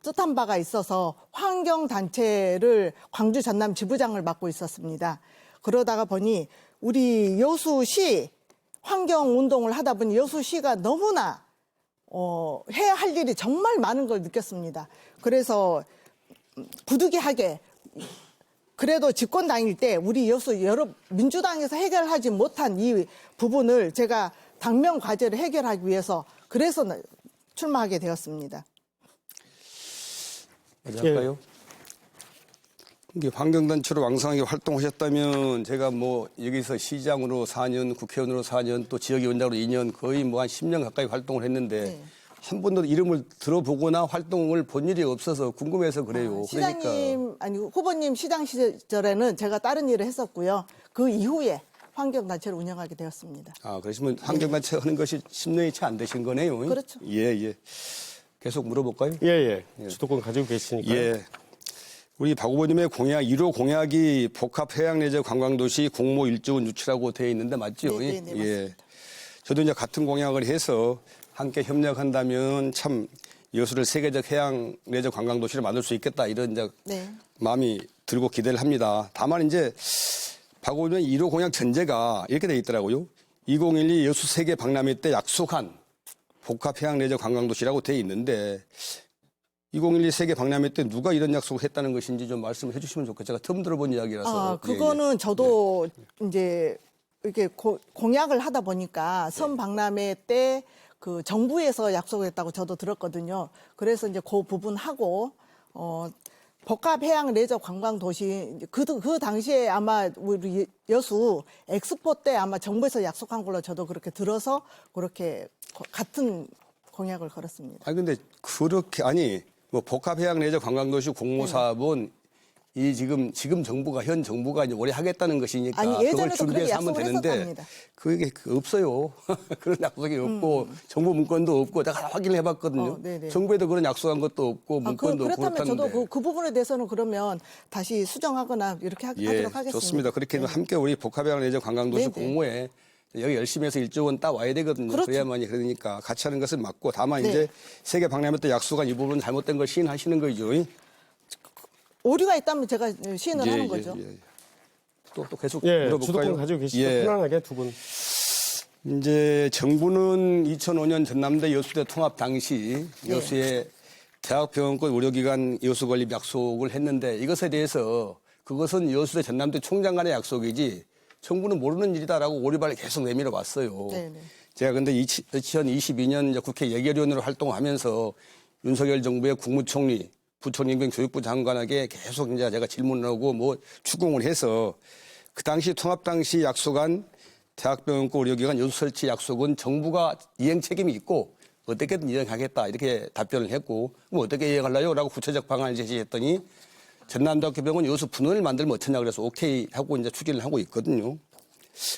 뜻한 바가 있어서 환경단체를 광주 전남 지부장을 맡고 있었습니다. 그러다가 보니 우리 여수시 환경운동을 하다 보니 여수시가 너무나 해야 할 일이 정말 많은 걸 느꼈습니다. 그래서 부득이하게 그래도 집권 당일 때 우리 여수 여러 민주당에서 해결하지 못한 이 부분을 제가 당면 과제를 해결하기 위해서 그래서 출마하게 되었습니다. 어디 할까요? 이게 환경단체로 왕성하게 활동하셨다면 제가 뭐 여기서 시장으로 4년, 국회의원으로 4년, 또 지역위원장으로 2년 거의 뭐 한 10년 가까이 활동을 했는데 네. 한 번도 이름을 들어보거나 활동을 본 일이 없어서 궁금해서 그래요. 시장님, 아니 후보님 시장 시절에는 제가 다른 일을 했었고요. 그 이후에 환경단체를 운영하게 되었습니다. 그러시면 환경단체 하는 것이 10년이 채 안 되신 거네요. 그렇죠. 예. 계속 물어볼까요? 예. 주도권 가지고 계시니까요. 예. 우리 박 후보님의 공약, 1호 공약이 복합해양레저 관광도시 공모 1조 유치라고 되어 있는데 맞죠? 네, 맞습니다. 저도 이제 같은 공약을 해서 함께 협력한다면 참 여수를 세계적 해양레저 관광도시를 만들 수 있겠다 이런 이제 마음이 들고 기대를 합니다. 다만 이제 박 후보님의 1호 공약 전제가 이렇게 되어 있더라고요. 2012 여수 세계 박람회 때 약속한 복합해양레저 관광도시라고 되어 있는데 2012 세계 박람회 때 누가 이런 약속을 했다는 것인지 좀 말씀을 해주시면 좋겠어요. 제가 처음 들어본 이야기라서. 그거는 저도 이제 이렇게 공약을 하다 보니까 선 박람회 때 그 정부에서 약속을 했다고 저도 들었거든요. 그래서 이제 그 부분하고 복합해양 레저 관광 도시 그 당시에 아마 우리 여수 엑스포 때 아마 정부에서 약속한 걸로 저도 그렇게 들어서 그렇게 같은 공약을 걸었습니다. 근데 그렇게 뭐 복합해양레저 관광도시 공모사업은 이 지금 정부가 현 정부가 이제 올해 하겠다는 것이니까 그걸 예전에도 준비해서 하면 되는데 했었답니다. 그게 없어요. 그런 약속이 없고 정부 문건도 없고 내가 확인을 해봤거든요. 정부에도 그런 약속한 것도 없고 문건도 없고 그렇다면 그렇다는데. 저도 그 부분에 대해서는 그러면 다시 수정하거나 이렇게 하도록 하겠습니다. 좋습니다. 그렇게 함께 우리 복합해양레저 관광도시 공모에 여기 열심히 해서 1조 원 따 와야 되거든요. 그렇죠. 그래야만이 그러니까 같이 하는 것은 맞고 다만 이제 세계 박람회 때 약속한 이 부분은 잘못된 걸 시인하시는 거죠. 오류가 있다면 제가 시인을 하는 거죠. 또 계속 물어볼까요? 주도권 가지고 계시죠. 편안하게 두 분. 이제 정부는 2005년 전남대 여수대 통합 당시 여수의 대학병원권 의료기관 여수 건립 약속을 했는데 이것에 대해서 그것은 여수대 전남대 총장 간의 약속이지 정부는 모르는 일이다라고 오리발을 계속 내밀어 왔어요. 제가 근데 2022년 이제 국회 예결위원으로 활동하면서 윤석열 정부의 국무총리, 부총리 등 교육부 장관에게 계속 이제 제가 질문을 하고 뭐 추궁을 해서 그 당시 통합 당시 약속한 대학병원권 의료기관 여수 설치 약속은 정부가 이행 책임이 있고 어떻게든 이행하겠다 이렇게 답변을 했고 뭐 어떻게 이행하려요? 라고 구체적 방안을 제시했더니 전남대학교 병원 여수 분원을 만들면 어쩌냐 그래서 오케이 하고 이제 추진을 하고 있거든요.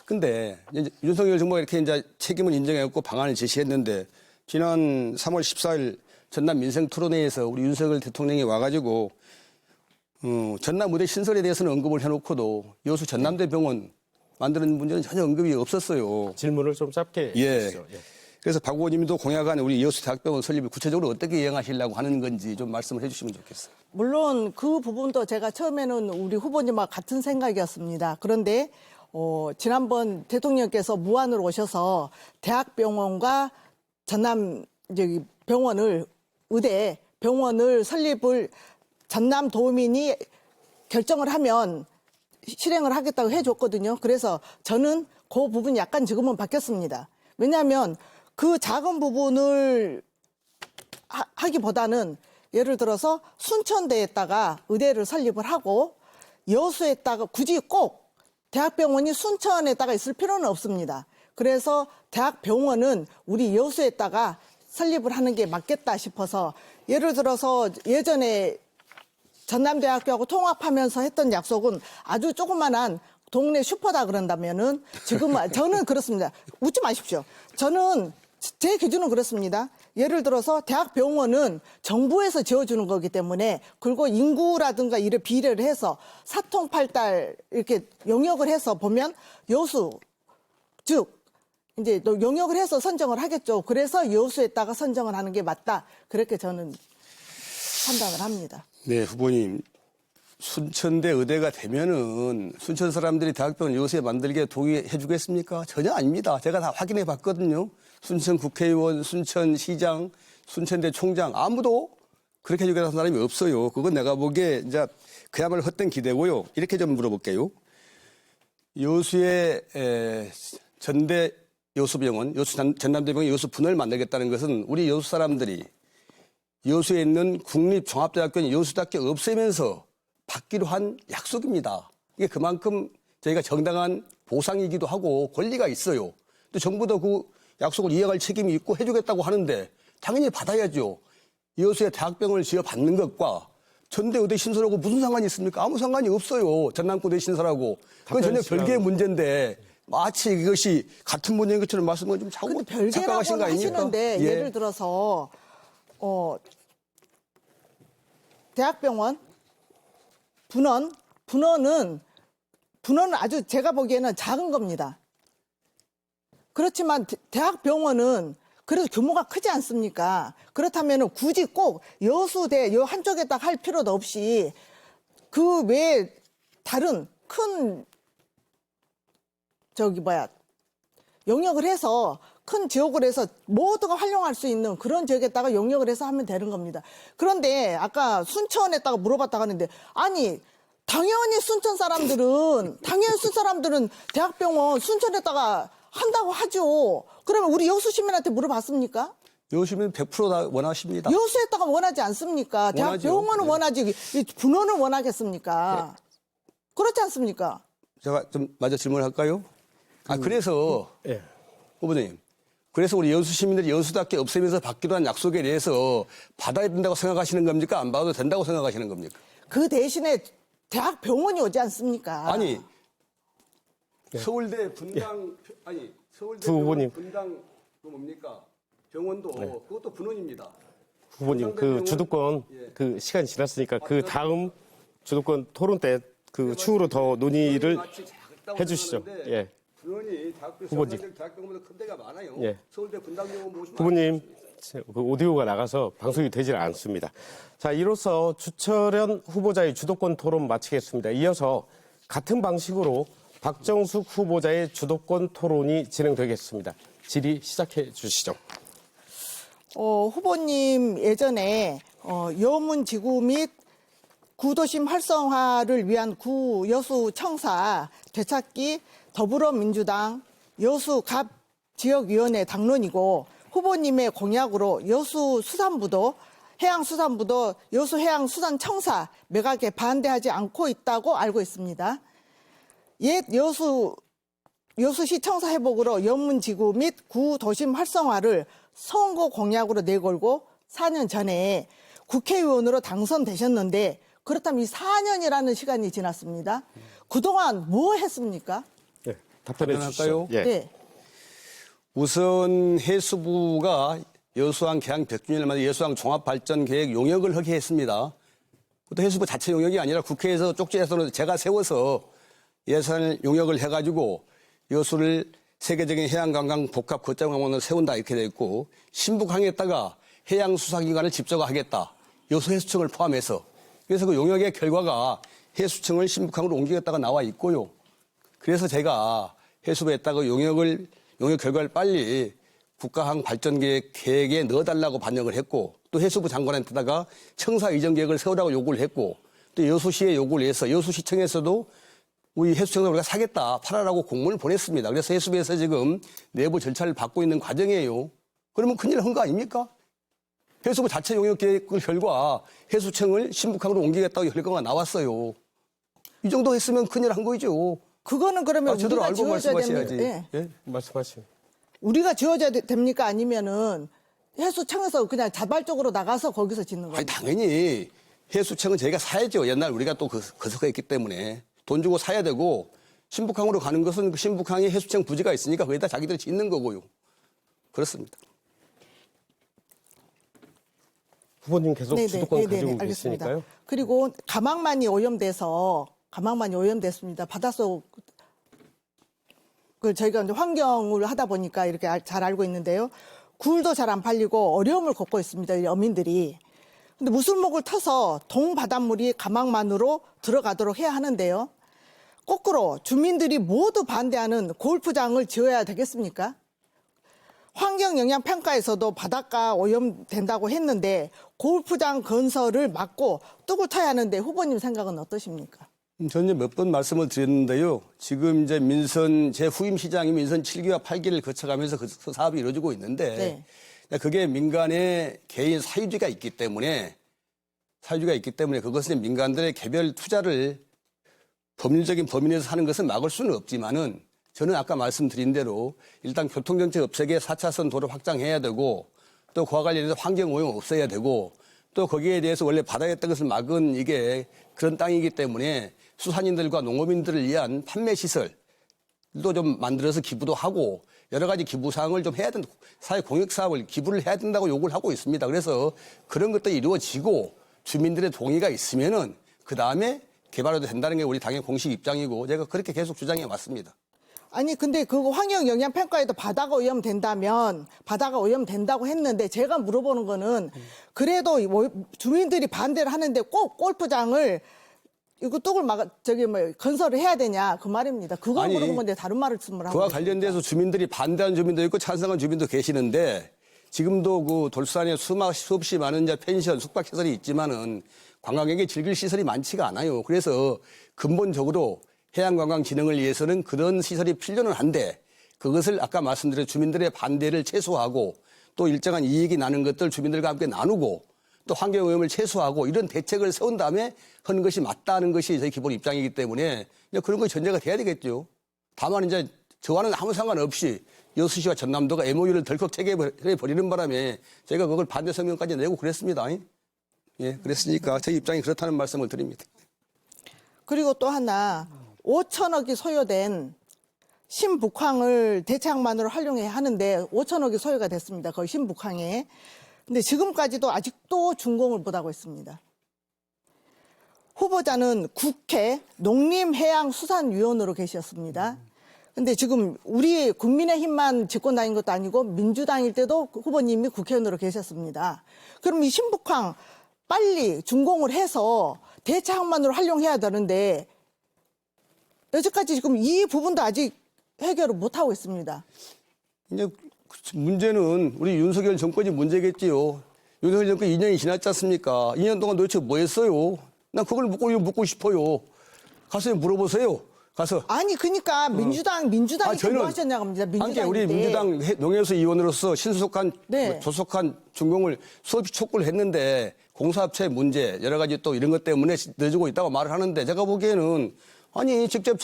근데 이제 윤석열 정부가 이렇게 이제 책임을 인정했고 방안을 제시했는데 지난 3월 14일 전남 민생 토론회에서 우리 윤석열 대통령이 와가지고 전남 의대 신설에 대해서는 언급을 해놓고도 여수 전남대 병원 만드는 문제는 전혀 언급이 없었어요. 질문을 좀 짧게 해주시죠. 그래서 박 의원님도 공약안 우리 여수 대학병원 설립을 구체적으로 어떻게 이행하시려고 하는 건지 좀 말씀을 해주시면 좋겠어요. 물론 그 부분도 제가 처음에는 우리 후보님과 같은 생각이었습니다. 그런데 지난번 대통령께서 무안으로 오셔서 대학병원과 전남 병원을 의대 병원을 설립을 전남 도민이 결정을 하면 실행을 하겠다고 해줬거든요. 그래서 저는 그 부분이 약간 지금은 바뀌었습니다. 왜냐하면 그 작은 부분을 하기보다는 예를 들어서 순천대에다가 의대를 설립을 하고 여수에다가 굳이 꼭 대학병원이 순천에다가 있을 필요는 없습니다. 그래서 대학병원은 우리 여수에다가 설립을 하는 게 맞겠다 싶어서 예를 들어서 예전에 전남대학교하고 통합하면서 했던 약속은 아주 조그만한 동네 슈퍼다 그런다면은 지금은 저는 그렇습니다. 웃지 마십시오. 저는 제 기준은 그렇습니다. 예를 들어서 대학병원은 정부에서 지어주는 거기 때문에 그리고 인구라든가 이를 비례를 해서 사통팔달 이렇게 용역을 해서 보면 여수 즉 이제 또 용역을 해서 선정을 하겠죠. 그래서 여수에다가 선정을 하는 게 맞다. 그렇게 저는 판단을 합니다. 네, 후보님. 순천대 의대가 되면은 순천 사람들이 대학병원 여수에 만들게 동의해 주겠습니까? 전혀 아닙니다. 제가 다 확인해 봤거든요. 순천 국회의원, 순천시장, 순천대 총장 아무도 그렇게 해주겠다는 사람이 없어요. 그건 내가 보기에 이제 그야말로 헛된 기대고요. 이렇게 좀 물어볼게요. 여수의 전대 여수병원, 전남대병원 여수 분을 만들겠다는 것은 우리 여수 사람들이 여수에 있는 국립종합대학교는 여수대학교 없애면서 받기로 한 약속입니다. 이게 그만큼 저희가 정당한 보상이기도 하고 권리가 있어요. 또 정부도 그 약속을 이해할 책임이 있고 해주겠다고 하는데 당연히 받아야죠. 여수에 대학병원을 지어 받는 것과 전대 의대 신설하고 무슨 상관이 있습니까? 아무 상관이 없어요. 전남고대 신설하고. 그건 전혀 별개의 문제인데 마치 이것이 같은 문제인 것처럼 말씀을 좀 자꾸 착각하신 거 별개라고는 아닙니까? 하시는데 예. 예를 들어서 대학병원 분원은 아주 제가 보기에는 작은 겁니다. 그렇지만 대학병원은 그래도 규모가 크지 않습니까? 그렇다면 굳이 꼭 여수대 요 한쪽에다 할 필요도 없이 그 외에 다른 큰 용역을 해서 큰 지역을 해서 모두가 활용할 수 있는 그런 지역에다가 용역을 해서 하면 되는 겁니다. 그런데 아까 순천에다가 물어봤다고 하는데 아니 당연히 순천 사람들은 대학병원 순천에다가 한다고 하죠. 그러면 우리 여수 시민한테 물어봤습니까? 여수면 100% 다 원하십니다. 여수에다가 원하지 않습니까? 원하죠. 대학병원은 네. 원하지 이 분원을 원하겠습니까? 그렇지 않습니까? 제가 좀 마저 질문할까요? 그래서 예. 후보님, 그래서 우리 여수 시민들이 여수대학교 없애면서 받기로 한 약속에 대해서 받아야 된다고 생각하시는 겁니까? 안 받아도 된다고 생각하시는 겁니까? 그 대신에 대학병원이 오지 않습니까? 아니, 서울대 분당, 서울대 두 후보님. 분당 그 뭡니까? 병원도 그것도 분원입니다. 후보님, 그 주도권 그 시간이 지났으니까 그 다음 주도권 토론 때 그 추후로 더 논의를 해주시죠. 예. 분원이 후보님. 대학병원보다 큰 데가 많아요. 예. 서울대 분당병원 모시면 후보님, 그 오디오가 나가서 방송이 되질 않습니다. 자, 이로써 주철현 후보자의 주도권 토론 마치겠습니다. 이어서 같은 방식으로 박정숙 후보자의 주도권 토론이 진행되겠습니다. 질의 시작해 주시죠. 후보님 예전에 여문지구 및 구도심 활성화를 위한 구 여수 청사 되찾기 더불어민주당 여수 갑 지역위원회 당론이고 후보님의 공약으로 여수 수산부도 해양수산부도 여수 해양수산청사 매각에 반대하지 않고 있다고 알고 있습니다. 옛 여수시 청사 회복으로 연문지구 및 구도심 활성화를 선거 공약으로 내걸고 4년 전에 국회의원으로 당선되셨는데 그렇다면 이 4년이라는 시간이 지났습니다. 그동안 뭐 했습니까? 네, 답변해 주시죠. 답변할까요? 예. 네. 우선 해수부가 여수항 개항 100주년을 맞아 여수항 종합발전계획 용역을 하게 했습니다. 그것도 해수부 자체 용역이 아니라 국회에서 쪽지에서는 제가 세워서 예산을 용역을 해가지고 여수를 세계적인 해양관광 복합 거점관광을 세운다 이렇게 돼 있고 신북항에다가 해양수사기관을 집적하겠다. 여수해수청을 포함해서. 그래서 그 용역의 결과가 해수청을 신북항으로 옮기겠다가 나와 있고요. 그래서 제가 해수부에다가 용역 결과를 빨리 국가항 발전계획에 넣어달라고 반영을 했고 또 해수부 장관한테다가 청사 이전 계획을 세우라고 요구를 했고 또 여수시에 요구를 해서 여수시청에서도 우리 해수청에서 우리가 사겠다, 팔아라고 공문을 보냈습니다. 그래서 해수부에서 지금 내부 절차를 받고 있는 과정이에요. 그러면 큰일 한 거 아닙니까? 해수부 자체 용역 계획 결과 해수청을 신북항으로 옮기겠다고 결과가 나왔어요. 이 정도 했으면 큰일 한 거죠. 그거는 그러면 제대로 우리가 알고 지어줘야 말씀하셔야지. 됩니까? 예. 말씀하시죠. 우리가 지어줘야 됩니까? 아니면은 해수청에서 그냥 자발적으로 나가서 거기서 짓는 거예요. 아니, 당연히 해수청은 저희가 사야죠. 옛날 우리가 또 거석했기 때문에 돈 주고 사야 되고, 신북항으로 가는 것은 그 신북항에 해수청 부지가 있으니까 거기다 자기들이 짓는 거고요. 그렇습니다. 후보님 계속 주도권 가지고 알겠습니다. 계시니까요. 그리고 가망만이 오염됐습니다. 바닷속 그 저희가 이제 환경을 하다 보니까 이렇게 잘 알고 있는데요. 굴도 잘 안 팔리고 어려움을 겪고 있습니다. 이 어민들이. 근데 무술목을 터서 동바닷물이 가망만으로 들어가도록 해야 하는데요. 거꾸로 주민들이 모두 반대하는 골프장을 지어야 되겠습니까? 환경영향평가에서도 바닷가 오염된다고 했는데 골프장 건설을 막고 뚝을 타야 하는데 후보님 생각은 어떠십니까? 저는 몇 번 말씀을 드렸는데요. 지금 이제 민선 제 후임 시장이 민선 7기와 8기를 거쳐가면서 그 사업이 이루어지고 있는데 그게 민간의 개인 사유지가 있기 때문에 그것은 민간들의 개별 투자를 법률적인 범위 내에서 하는 것은 막을 수는 없지만은 저는 아까 말씀드린 대로 일단 교통정체 없애게 4차선 도로 확장해야 되고 또 그와 관련해서 환경오염 없애야 되고 또 거기에 대해서 원래 바다에 있던 것을 막은 이게 그런 땅이기 때문에 수산인들과 농업인들을 위한 판매시설도 좀 만들어서 기부도 하고 여러 가지 기부 사항을 좀 해야 된다. 사회 공익 사업을 기부를 해야 된다고 요구를 하고 있습니다. 그래서 그런 것들이 이루어지고 주민들의 동의가 있으면은 그 다음에 개발해도 된다는 게 우리 당의 공식 입장이고 제가 그렇게 계속 주장해 왔습니다. 아니 근데 그거 환경영향평가에도 바다가 오염된다고 했는데 제가 물어보는 거는 그래도 주민들이 반대를 하는데 꼭 골프장을 이거 뚝을 건설을 해야 되냐 그 말입니다. 그걸 아니, 물어본 건데 다른 말씀을 하고 그와 있습니다. 관련돼서 주민들이 반대하는 주민도 있고 찬성하는 주민도 계시는데 지금도 그 돌산에 수없이 많은 이제 펜션, 숙박시설이 있지만은 관광객이 즐길 시설이 많지가 않아요. 그래서 근본적으로 해양관광진흥을 위해서는 그런 시설이 필요는 한데 그것을 아까 말씀드린 주민들의 반대를 최소화하고 또 일정한 이익이 나는 것들 주민들과 함께 나누고 또 환경오염을 최소화하고 이런 대책을 세운 다음에 하는 것이 맞다는 것이 저희 기본 입장이기 때문에 그런 거 전제가 돼야 되겠죠. 다만 이제 저와는 아무 상관없이 여수시와 전남도가 MOU를 덜컥 체결해버리는 바람에 제가 그걸 반대 성명까지 내고 그랬습니다. 예, 그랬으니까 제 입장이 그렇다는 말씀을 드립니다. 그리고 또 하나 5천억이 소요된 신북항을 대체항만으로 활용해야 하는데 5천억이 소요가 됐습니다. 거의 신북항에. 근데 지금까지도 아직도 준공을 못하고 있습니다. 후보자는 국회 농림해양수산위원으로 계셨습니다. 근데 지금 우리 국민의힘만 집권 당인 것도 아니고 민주당일 때도 후보님이 국회의원으로 계셨습니다. 그럼 이 신북항 빨리 준공을 해서 대체항만으로 활용해야 되는데 여지까지 지금 이 부분도 아직 해결을 못하고 있습니다. 이제 문제는 우리 윤석열 정권이 문제겠지요. 윤석열 정권 2년이 지났지 않습니까? 2년 동안 도대체 뭐 했어요? 난 그걸 묻고 싶어요. 가서 물어보세요. 가서. 아니 그러니까 민주당이 뭐 하셨냐고 합니다. 함께 우리 민주당 농해수 의원으로서 신속한 네. 조속한 준공을 수없이 촉구를 했는데 공사업체 문제 여러 가지 또 이런 것 때문에 늦어지고 있다고 말을 하는데 제가 보기에는 아니 직접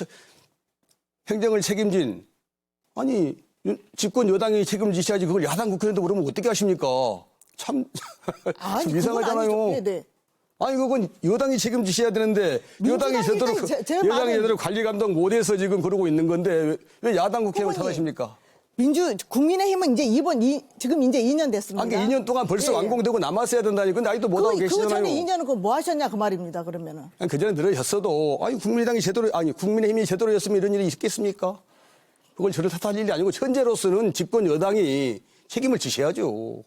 행정을 책임진 아니 집권 여당이 책임지셔야지 그걸 야당 국회의원도 물으면 어떻게 하십니까? 참 이상하잖아요. 네네. 아니 그건 여당이 책임지셔야 되는데 여당이 제대로 관리 감독 못해서 지금 그러고 있는 건데 왜 야당 국회의원 탓하십니까? 국민의힘은 지금 이제 2년 됐습니다. 아니 2년 동안 벌써 완공되고 남았어야 된다니 근데 아직도 못하고 계시잖아요. 그 전에 2년은 뭐 하셨냐 그 말입니다. 그러면은. 그 전에 늘어졌어도 국민의힘이 제대로였으면 이런 일이 있겠습니까? 그걸 저를 탓할 일이 아니고 현재로서는 집권 여당이 책임을 지셔야죠.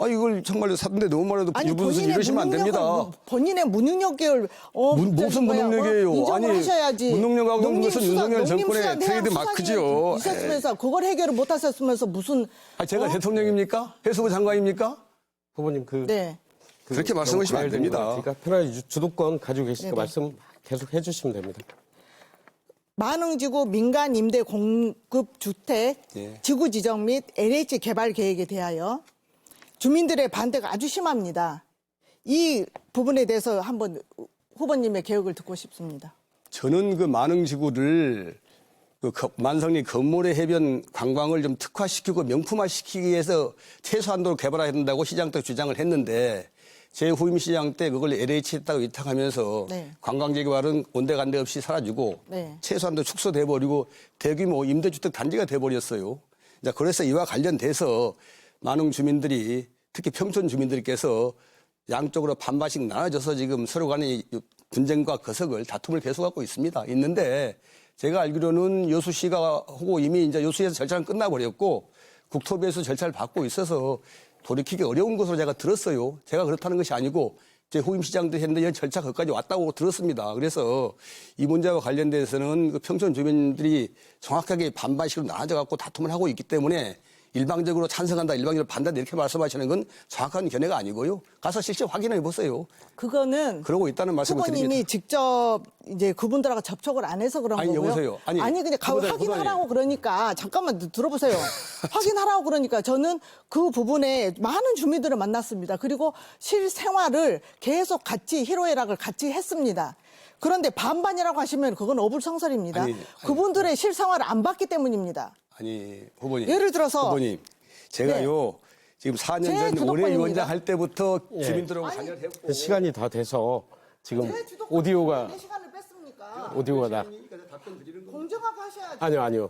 이걸 정말 사는데 너무 말해도 유분수 이러시면 안 됩니다. 본인의 무능력을 무슨 무능력이에요? 인정을 하셔야지. 무능력하고 무슨 윤석열 정권의 트레이드 마크지요. 있었으면서 그걸 해결을 못 하셨으면서 무슨 제가 대통령입니까? 해수부 장관입니까? 후보님 네. 그렇게 말씀하시면 안 됩니다. 그러니까 편하게 주도권 가지고 계시니까 네네. 말씀 계속 해주시면 됩니다. 만흥지구 민간 임대 공급 주택 지구 지정 및 LH 개발 계획에 대하여 주민들의 반대가 아주 심합니다. 이 부분에 대해서 한번 후보님의 개혁을 듣고 싶습니다. 저는 그 만흥지구를 만성리 건물의 해변 관광을 좀 특화시키고 명품화시키기 위해서 최소한도로 개발해야 된다고 시장 때 주장을 했는데 제 후임 시장 때 그걸 LH에다가 위탁하면서 네. 관광지 개발은 온데간데 없이 사라지고 네. 최소한도 축소돼 버리고 대규모 임대주택 단지가 돼 버렸어요. 그래서 이와 관련돼서 많은 주민들이 특히 평촌 주민들께서 양쪽으로 반반씩 나눠져서 지금 서로 간의 분쟁과 거석을 다툼을 계속하고 있는데 제가 알기로는 여수시가 하고 이미 이제 여수에서 절차는 끝나버렸고 국토부에서 절차를 받고 있어서 돌이키기 어려운 것으로 제가 들었어요. 제가 그렇다는 것이 아니고 제 후임 시장도 했는데 이런 절차 거기까지 왔다고 들었습니다. 그래서 이 문제와 관련돼서는 그 평촌 주민들이 정확하게 반반씩으로 나눠져 갖고 다툼을 하고 있기 때문에 일방적으로 찬성한다, 일방적으로 반대한다 이렇게 말씀하시는 건 정확한 견해가 아니고요. 가서 실제 확인해 보세요. 그거는 그러고 있다는 말씀을 후보님이 드립니다. 직접 이제 그분들하고 접촉을 안 해서 그런 아니, 거고요. 여보세요. 아니, 그냥 확인하라고 후보님. 그러니까 잠깐만 들어보세요. 확인하라고 그러니까 저는 그 부분에 많은 주민들을 만났습니다. 그리고 실생활을 계속 같이 희로애락을 같이 했습니다. 그런데 반반이라고 하시면 그건 어불성설입니다. 아니. 그분들의 실생활을 안 봤기 때문입니다. 아니, 후보님. 예를 들어서 후보님, 제가요, 지금 4년 제 전 주도권입니다. 올해위원장 할 때부터 주민들하고 관여를 했고. 시간이 다 돼서 지금 제 주도권이 오디오가 내 시간을 뺐습니까? 오디오가 나 공정하게 하셔야죠. 아니요.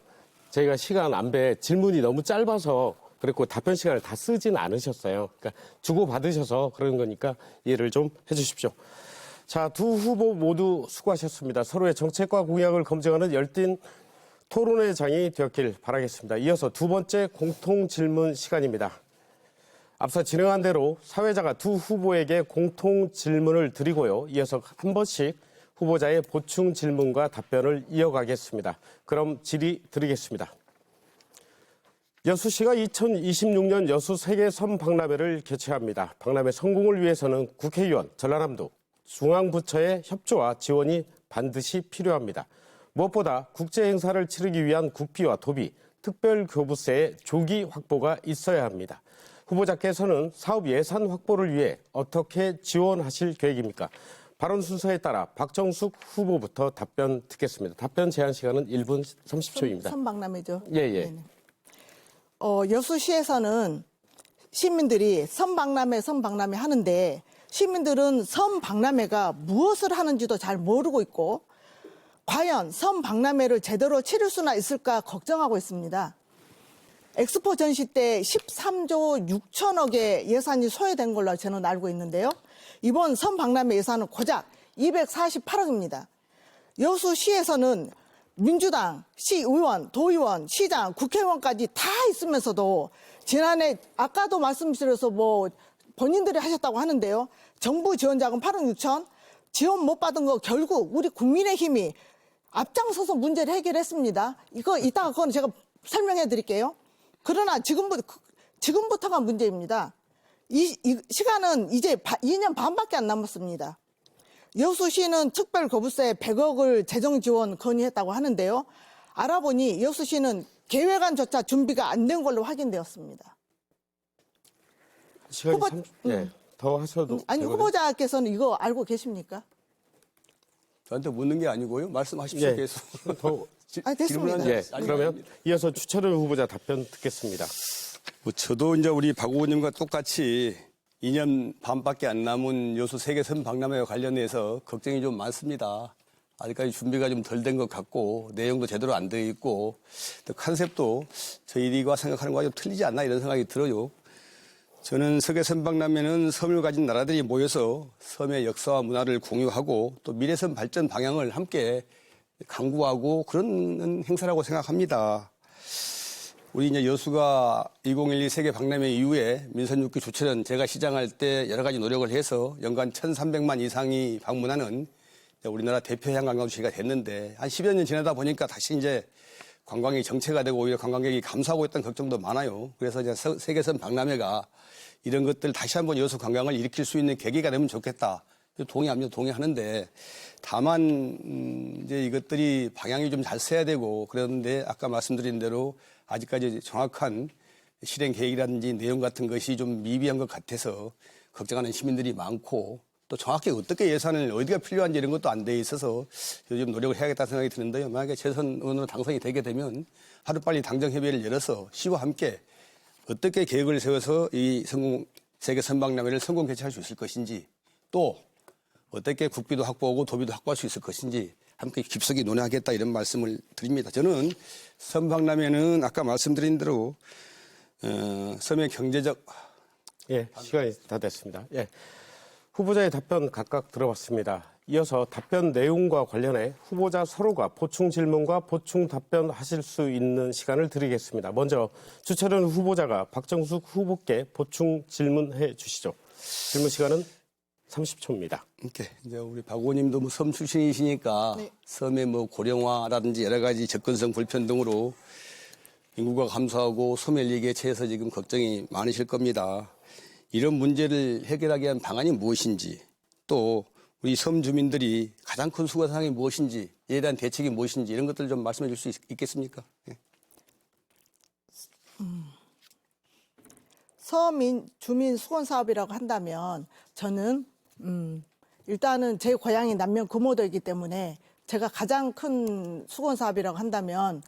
저희가 시간 안배 질문이 너무 짧아서 그랬고 답변 시간을 다 쓰진 않으셨어요. 그러니까 주고받으셔서 그런 거니까 이해를 좀 해주십시오. 자, 두 후보 모두 수고하셨습니다. 서로의 정책과 공약을 검증하는 열띤 토론의 장이 되었길 바라겠습니다. 이어서 두 번째 공통 질문 시간입니다. 앞서 진행한 대로 사회자가 두 후보에게 공통 질문을 드리고요. 이어서 한 번씩 후보자의 보충 질문과 답변을 이어가겠습니다. 그럼 질의 드리겠습니다. 여수시가 2026년 여수 세계섬 박람회를 개최합니다. 박람회 성공을 위해서는 국회의원, 전라남도, 중앙부처의 협조와 지원이 반드시 필요합니다. 무엇보다 국제 행사를 치르기 위한 국비와 도비, 특별교부세의 조기 확보가 있어야 합니다. 후보자께서는 사업 예산 확보를 위해 어떻게 지원하실 계획입니까? 발언 순서에 따라 박정숙 후보부터 답변 듣겠습니다. 답변 제한 시간은 1분 30초입니다. 선박람회죠. 예. 네네. 여수시에서는 시민들이 섬박람회 하는데 시민들은 섬박람회가 무엇을 하는지도 잘 모르고 있고 과연 섬박람회를 제대로 치를 수나 있을까 걱정하고 있습니다. 엑스포 전시 때 13조 6천억의 예산이 소요된 걸로 저는 알고 있는데요. 이번 섬박람회 예산은 고작 248억입니다. 여수시에서는 민주당, 시의원, 도의원, 시장, 국회의원까지 다 있으면서도 지난해 아까도 말씀드려서 본인들이 하셨다고 하는데요. 정부 지원자금 8억 6천 지원 못 받은 거 결국 우리 국민의힘이 앞장서서 문제를 해결했습니다. 이따가 그건 제가 설명해 드릴게요. 그러나 지금부터가 문제입니다. 이 시간은 이제 2년 반밖에 안 남았습니다. 여수시는 특별교부세 100억을 재정 지원 건의했다고 하는데요. 알아보니 여수시는 계획안조차 준비가 안 된 걸로 확인되었습니다. 시간이 더 하셔도 아니 되거든요. 후보자께서는 이거 알고 계십니까? 저한테 묻는 게 아니고요. 말씀하십시오. 예. 계속. 더, 됐습니다. 질문한- 예, 아니, 그러면 이어서 주철현 후보자 답변 듣겠습니다. 저도 이제 우리 박 후보님과 똑같이 2년 반밖에 안 남은 여수 세계섬 박람회와 관련해서 걱정이 좀 많습니다. 아직까지 준비가 좀 덜 된 것 같고 내용도 제대로 안 되어 있고 또 컨셉도 저희가 생각하는 거와 좀 틀리지 않나 이런 생각이 들어요. 저는 세계섬 박람회는 섬을 가진 나라들이 모여서 섬의 역사와 문화를 공유하고 또 미래섬 발전 방향을 함께 강구하고 그런 행사라고 생각합니다. 우리 이제 여수가 2012 세계 박람회 이후에 민선 6기 주최는 제가 시장할 때 여러 가지 노력을 해서 연간 1,300만 이상이 방문하는 우리나라 대표형 관광도시가 됐는데 한 10여 년 지나다 보니까 다시 이제 관광이 정체가 되고 오히려 관광객이 감소하고 있다는 걱정도 많아요. 그래서 이제 세계섬 박람회가 이런 것들 다시 한번 여수 관광을 일으킬 수 있는 계기가 되면 좋겠다. 동의합니다. 동의하는데 다만 이제 이것들이 방향이 좀 잘 서야 되고 그런데 아까 말씀드린 대로 아직까지 정확한 실행 계획이라든지 내용 같은 것이 좀 미비한 것 같아서 걱정하는 시민들이 많고 또 정확히 어떻게 예산을 어디가 필요한지 이런 것도 안 돼 있어서 요즘 노력을 해야겠다는 생각이 드는데요. 만약에 재선 의원으로 당선이 되게 되면 하루빨리 당정협의회를 열어서 시와 함께 어떻게 계획을 세워서 이 세계 선박람회를 성공 개최할 수 있을 것인지 또 어떻게 국비도 확보하고 도비도 확보할 수 있을 것인지 함께 깊숙이 논의하겠다 이런 말씀을 드립니다. 저는 선박람회는 아까 말씀드린 대로 섬의 경제적 예, 시간이 다 됐습니다. 예. 후보자의 답변 각각 들어봤습니다. 이어서 답변 내용과 관련해 후보자 서로가 보충 질문과 보충 답변하실 수 있는 시간을 드리겠습니다. 먼저 주철현 후보자가 박정숙 후보께 보충 질문해 주시죠. 질문 시간은 30초입니다. 이렇게 이제 우리 박 의원님도 뭐 섬 출신이시니까 네. 섬의 뭐 고령화라든지 여러 가지 접근성 불편 등으로 인구가 감소하고 소멸위기에 처해서 지금 걱정이 많으실 겁니다. 이런 문제를 해결하기 위한 방안이 무엇인지 또 우리 섬 주민들이 가장 큰 수고사항이 무엇인지 이에 대한 대책이 무엇인지 이런 것들 좀 말씀해 줄 수 있겠습니까? 예. 서민 주민 수건 사업이라고 한다면 저는 일단은 제 고향이 남면 금오도이기 때문에 제가 가장 큰 수건 사업이라고 한다면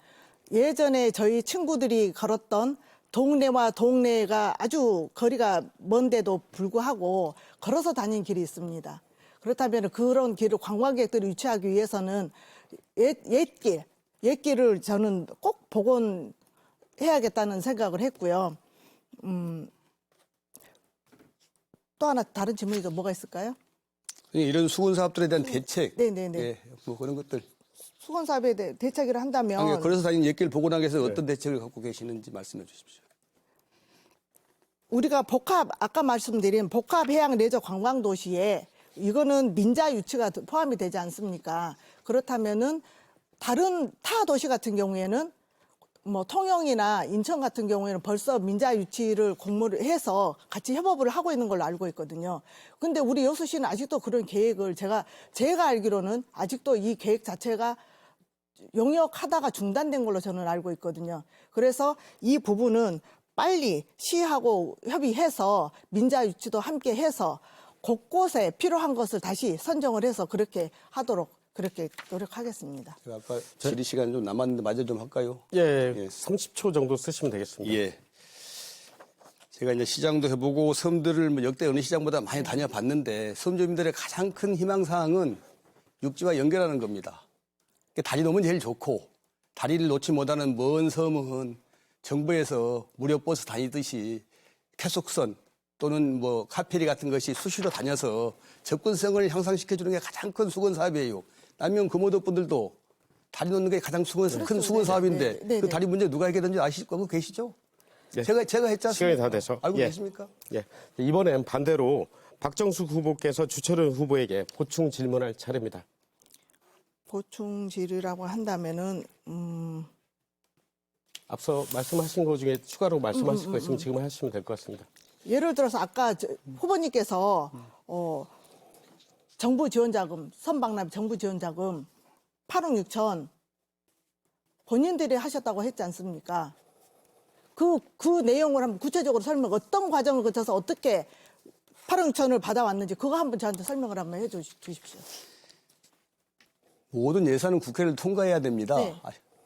예전에 저희 친구들이 걸었던 동네와 동네가 아주 거리가 먼데도 불구하고 걸어서 다닌 길이 있습니다. 그렇다면 그런 길을 관광객들이 유치하기 위해서는 옛길을 저는 꼭 복원해야겠다는 생각을 했고요. 또 하나 다른 질문이 뭐가 있을까요? 이런 수건 사업들에 대한 대책, 네네네. 예, 뭐 그런 것들. 수건 사업에 대해 대책을 한다면 아니, 걸어서 다니는 옛길 복원하기 위해서 어떤 대책을 갖고 계시는지 말씀해 주십시오. 우리가 아까 말씀드린 복합해양 레저 관광 도시에 이거는 민자 유치가 포함이 되지 않습니까? 그렇다면은 다른 타 도시 같은 경우에는 뭐 통영이나 인천 같은 경우에는 벌써 민자 유치를 공모를 해서 같이 협업을 하고 있는 걸로 알고 있거든요. 근데 우리 여수시는 아직도 그런 계획을 제가 알기로는 아직도 이 계획 자체가 용역하다가 중단된 걸로 저는 알고 있거든요. 그래서 이 부분은 빨리 시하고 협의해서 민자 유치도 함께 해서 곳곳에 필요한 것을 다시 선정을 해서 그렇게 하도록 그렇게 노력하겠습니다. 제가 아까 질의 시간 좀 남았는데 마저 좀 할까요? 예, 예. 30초 정도 쓰시면 되겠습니다. 예. 제가 이제 시장도 해보고 섬들을 뭐 역대 어느 시장보다 많이 다녀봤는데 섬 주민들의 가장 큰 희망사항은 육지와 연결하는 겁니다. 다리 놓으면 제일 좋고 다리를 놓지 못하는 먼 섬은 정부에서 무료 버스 다니듯이 계속선 또는 뭐 카페리 같은 것이 수시로 다녀서 접근성을 향상시켜주는 게 가장 큰 수건 사업이에요. 남면 금오도 분들도 다리 놓는 게 가장 큰 수건 사업인데 네, 네. 그 다리 문제 누가 해결했는지 아시고 계시죠? 예. 제가 했지 않습니까? 시간이 다 돼서. 알고 예. 계십니까? 예. 이번엔 반대로 박정숙 후보께서 주철현 후보에게 보충 질문할 차례입니다. 보충 질의라고 한다면은 앞서 말씀하신 것 중에 추가로 말씀하실 거 있으면 지금 하시면 될 것 같습니다. 예를 들어서 아까 후보님께서 정부 지원자금, 선박납 정부 지원자금 8억 6천 본인들이 하셨다고 했지 않습니까? 그 내용을 한번 구체적으로 어떤 과정을 거쳐서 어떻게 8억 6천을 받아왔는지 그거 한번 저한테 설명을 한번 해 주십시오. 모든 예산은 국회를 통과해야 됩니다. 네.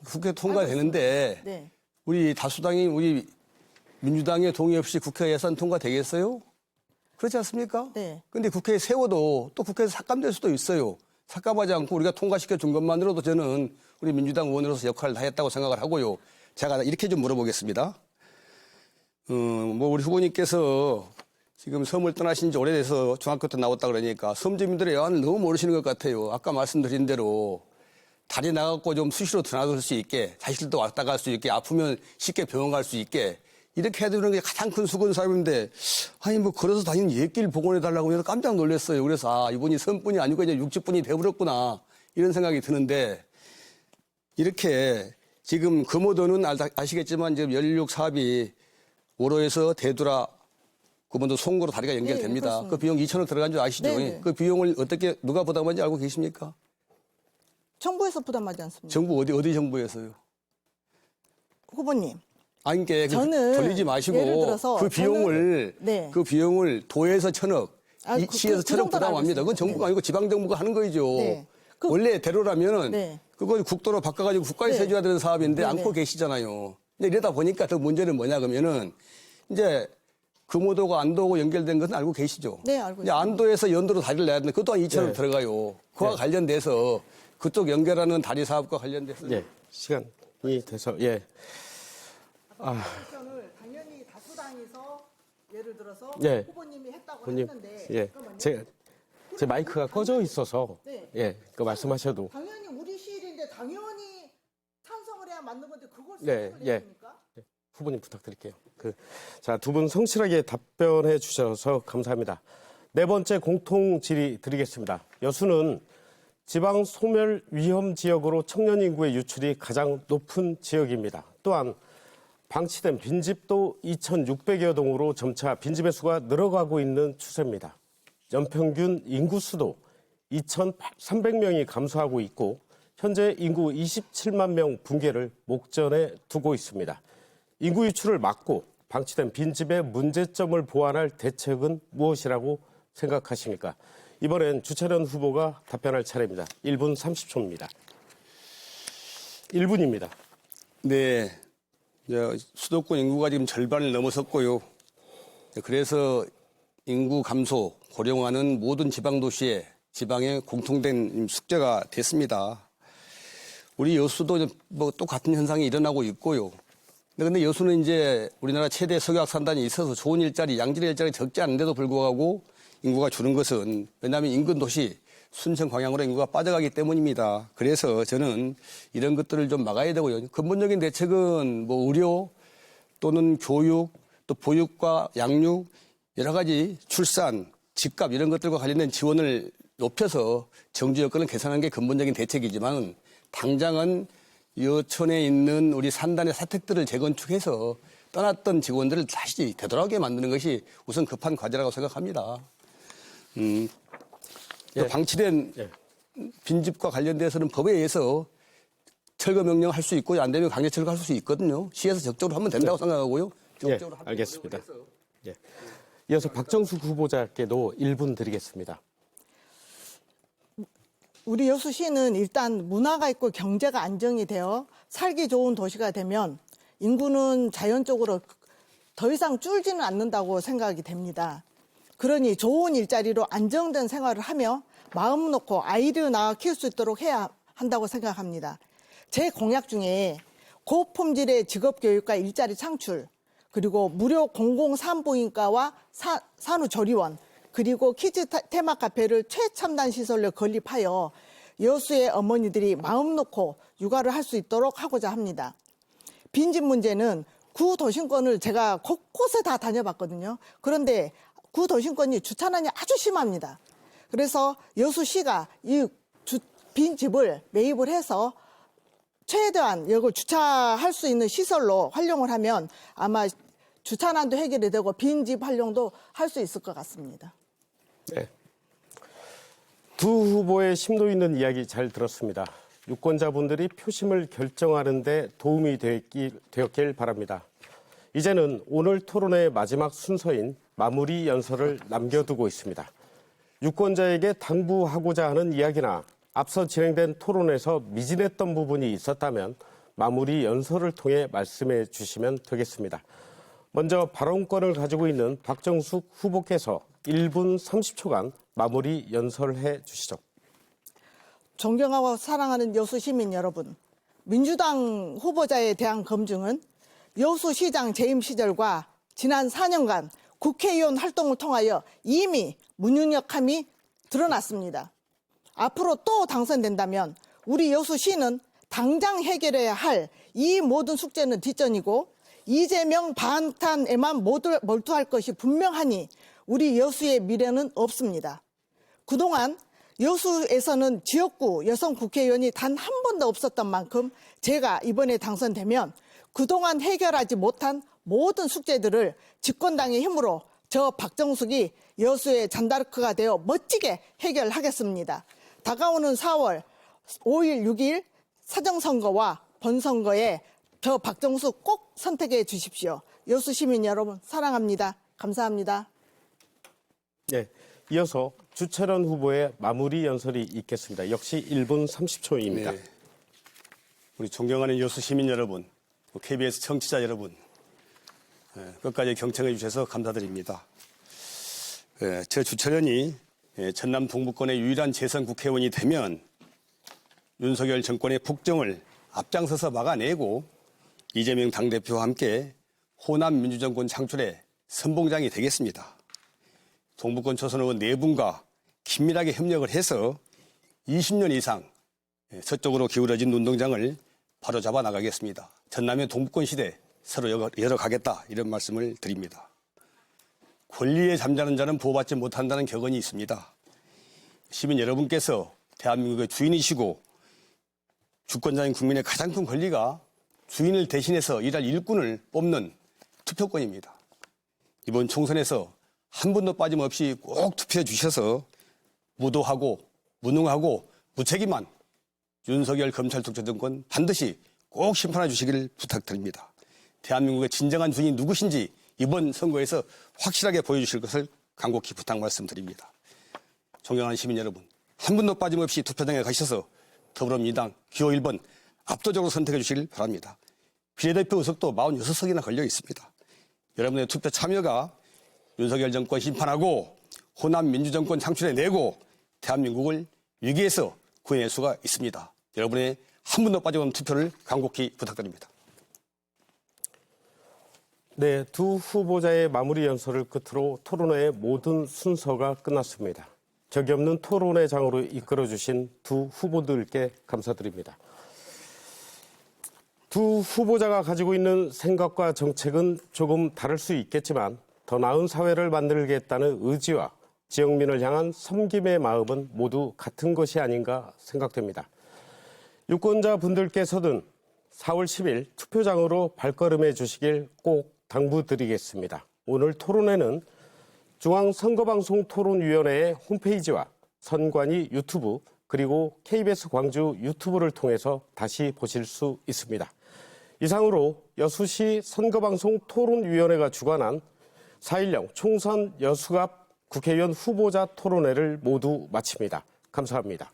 국회 통과되는데 네. 우리 다수당이 우리 민주당의 동의 없이 국회 예산 통과되겠어요? 그렇지 않습니까? 네. 근데 국회에 세워도 또 국회에서 삭감될 수도 있어요. 삭감하지 않고 우리가 통과시켜 준 것만으로도 저는 우리 민주당 의원으로서 역할을 다했다고 생각을 하고요. 제가 이렇게 좀 물어보겠습니다. 뭐 우리 후보님께서 지금 섬을 떠나신 지 오래돼서 중학교 때 나왔다 그러니까 섬 주민들의 여한을 너무 모르시는 것 같아요. 아까 말씀드린 대로 다리 나가고 좀 수시로 드나들 수 있게 자식들도 왔다 갈 수 있게 아프면 쉽게 병원 갈 수 있게 이렇게 해야 되는 게 가장 큰 수건 사업인데 아니 뭐 걸어서 다니는 옛길 복원해 달라고 해서 깜짝 놀랐어요. 그래서 이분이 섬뿐이 아니고 이제 육지뿐이 돼버렸구나 이런 생각이 드는데 이렇게 지금 금오도는 아시겠지만 지금 연륙 사업이 오로에서 대두라 그분도 송구로 다리가 연결됩니다. 네, 그 비용 2천억 들어간 줄 아시죠? 네. 그 비용을 어떻게 누가 부담하는지 알고 계십니까? 정부에서 부담하지 않습니다. 정부 어디 정부에서요? 후보님. 아니, 그러니까 저는 돌리지 마시고 예를 들어서 그 비용을 네. 그 비용을 도에서 1,000억, 아, 이 시에서 그 체력 정도는 부담합니다. 그건 알고 있습니다. 정부가 아니고 지방 정부가 하는 거죠. 네. 그- 원래대로라면은 네. 그걸 국도로 바꿔가지고 국가에서 네. 해줘야 되는 사업인데 네, 안고 네. 계시잖아요. 근데 이러다 보니까 더 문제는 뭐냐 그러면은 이제 금오도가 안도하고 연결된 것은 알고 계시죠? 네, 알고 이제 있습니다. 안도에서 연도로 다리를 내야 되는데 그것 또한 2천원 네. 들어가요. 그와 네. 관련돼서 그쪽 연결하는 다리 사업과 관련돼서 예, 시간이 돼서 예. 을 당연히 다수당에서 예를 들어서 예. 후보님이 했다고 후보님, 했는데 예, 제 마이크가 꺼져 있어서 네. 예, 그 말씀하셔도 당연히 우리 시일인데 당연히 찬성을 해야 맞는 건데 그걸 네, 찬성을 예. 해야 됩니까? 후보님 부탁드릴게요. 자, 두 분 성실하게 답변해 주셔서 감사합니다. 네 번째 공통 질의 드리겠습니다. 여수는 지방 소멸 위험 지역으로 청년 인구의 유출이 가장 높은 지역입니다. 또한 방치된 빈집도 2,600여 동으로 점차 빈집의 수가 늘어가고 있는 추세입니다. 연평균 인구 수도 2,300명이 감소하고 있고 현재 인구 27만 명 붕괴를 목전에 두고 있습니다. 인구 유출을 막고 방치된 빈집의 문제점을 보완할 대책은 무엇이라고 생각하십니까? 이번엔 주차련 후보가 답변할 차례입니다. 1분 30초입니다. 1분입니다. 네. 이제 수도권 인구가 지금 절반을 넘어섰고요. 그래서 인구 감소, 고령화는 모든 지방 도시에 지방의 공통된 숙제가 됐습니다. 우리 여수도 뭐 똑같은 현상이 일어나고 있고요. 근데 여수는 이제 우리나라 최대 석유화학 산단이 있어서 좋은 일자리, 양질의 일자리 적지 않은데도 불구하고 인구가 줄은 것은 왜냐하면 인근 도시 순천 광양으로 인구가 빠져가기 때문입니다. 그래서 저는 이런 것들을 좀 막아야 되고요. 근본적인 대책은 뭐 의료 또는 교육 또 보육과 양육 여러 가지 출산, 집값 이런 것들과 관련된 지원을 높여서 정주 여건을 개선하는 게 근본적인 대책이지만 당장은 여천에 있는 우리 산단의 사택들을 재건축해서 떠났던 직원들을 다시 되돌아오게 만드는 것이 우선 급한 과제라고 생각합니다. 예. 방치된 예. 빈집과 관련돼서는 법에 의해서 철거 명령을 할 수 있고 안 되면 강제 철거할 수 있거든요. 시에서 적극적으로 하면 된다고 생각하고요. 예, 적극적으로 하도록 알겠습니다. 노력해서. 예. 이어서 박정숙 후보자께도 1분 드리겠습니다. 우리 여수시는 일단 문화가 있고 경제가 안정이 되어 살기 좋은 도시가 되면 인구는 자연적으로 더 이상 줄지는 않는다고 생각이 됩니다. 그러니 좋은 일자리로 안정된 생활을 하며 마음 놓고 아이를 낳아 키울 수 있도록 해야 한다고 생각합니다. 제 공약 중에 고품질의 직업교육과 일자리 창출, 그리고 무료 공공산부인과와 산후조리원, 그리고 키즈 테마 카페를 최첨단 시설로 건립하여 여수의 어머니들이 마음 놓고 육아를 할 수 있도록 하고자 합니다. 빈집 문제는 구도심권을 제가 곳곳에 다 다녀봤거든요. 그런데 구도심권이 주차난이 아주 심합니다. 그래서 여수시가 이 빈집을 매입을 해서 최대한 이걸 주차할 수 있는 시설로 활용을 하면 아마 주차난도 해결이 되고 빈집 활용도 할 수 있을 것 같습니다. 네. 두 후보의 심도 있는 이야기 잘 들었습니다. 유권자분들이 표심을 결정하는 데 도움이 되었길 바랍니다. 이제는 오늘 토론의 마지막 순서인 마무리 연설을 남겨두고 있습니다. 유권자에게 당부하고자 하는 이야기나 앞서 진행된 토론에서 미진했던 부분이 있었다면 마무리 연설을 통해 말씀해 주시면 되겠습니다. 먼저 발언권을 가지고 있는 박정숙 후보께서 1분 30초간 마무리 연설해 주시죠. 존경하고 사랑하는 여수 시민 여러분, 민주당 후보자에 대한 검증은 여수시장 재임 시절과 지난 4년간 국회의원 활동을 통하여 이미 무능력함이 드러났습니다. 앞으로 또 당선된다면 우리 여수시는 당장 해결해야 할 이 모든 숙제는 뒷전이고 이재명 방탄에만 몰두할 것이 분명하니 우리 여수의 미래는 없습니다. 그동안 여수에서는 지역구 여성 국회의원이 단 한 번도 없었던 만큼 제가 이번에 당선되면 그동안 해결하지 못한 모든 숙제들을 집권당의 힘으로 저 박정숙이 여수의 잔다르크가 되어 멋지게 해결하겠습니다. 다가오는 4월 5일, 6일 사정선거와 본선거에 저 박정숙 꼭 선택해 주십시오. 여수 시민 여러분 사랑합니다. 감사합니다. 네, 이어서 주철원 후보의 마무리 연설이 있겠습니다. 역시 1분 30초입니다. 네. 우리 존경하는 여수 시민 여러분, KBS 청취자 여러분, 끝까지 경청해 주셔서 감사드립니다. 저 주철현이 전남 동부권의 유일한 재선 국회의원이 되면 윤석열 정권의 폭정을 앞장서서 막아내고 이재명 당대표와 함께 호남 민주정권 창출의 선봉장이 되겠습니다. 동부권 초선 의원 4분과 긴밀하게 협력을 해서 20년 이상 서쪽으로 기울어진 운동장을 바로잡아 나가겠습니다. 전남의 동부권 시대 서로 열어가겠다 이런 말씀을 드립니다. 권리에 잠자는 자는 보호받지 못한다는 격언이 있습니다. 시민 여러분께서 대한민국의 주인이시고 주권자인 국민의 가장 큰 권리가 주인을 대신해서 일할 일꾼을 뽑는 투표권입니다. 이번 총선에서 한 분도 빠짐없이 꼭 투표해 주셔서 무도하고 무능하고 무책임한 윤석열 검찰총장권 반드시 꼭 심판해 주시기를 부탁드립니다. 대한민국의 진정한 주인이 누구신지 이번 선거에서 확실하게 보여주실 것을 간곡히 부탁 말씀드립니다. 존경하는 시민 여러분, 한 분도 빠짐없이 투표장에 가셔서 더불어민주당 기호 1번 압도적으로 선택해 주시길 바랍니다. 비례대표 의석도 46석이나 걸려 있습니다. 여러분의 투표 참여가 윤석열 정권 심판하고 호남 민주정권 창출해내고 대한민국을 위기에서 구해낼 수가 있습니다. 여러분의 한 분도 빠짐없는 투표를 간곡히 부탁드립니다. 네, 두 후보자의 마무리 연설을 끝으로 토론회의 모든 순서가 끝났습니다. 적이 없는 토론회 장으로 이끌어주신 두 후보들께 감사드립니다. 두 후보자가 가지고 있는 생각과 정책은 조금 다를 수 있겠지만 더 나은 사회를 만들겠다는 의지와 지역민을 향한 섬김의 마음은 모두 같은 것이 아닌가 생각됩니다. 유권자분들께서는 4월 10일 투표장으로 발걸음해 주시길 꼭 당부드리겠습니다. 오늘 토론회는 중앙선거방송토론위원회의 홈페이지와 선관위 유튜브 그리고 KBS 광주 유튜브를 통해서 다시 보실 수 있습니다. 이상으로 여수시 선거방송토론위원회가 주관한 4.10 총선 여수갑 국회의원 후보자 토론회를 모두 마칩니다. 감사합니다.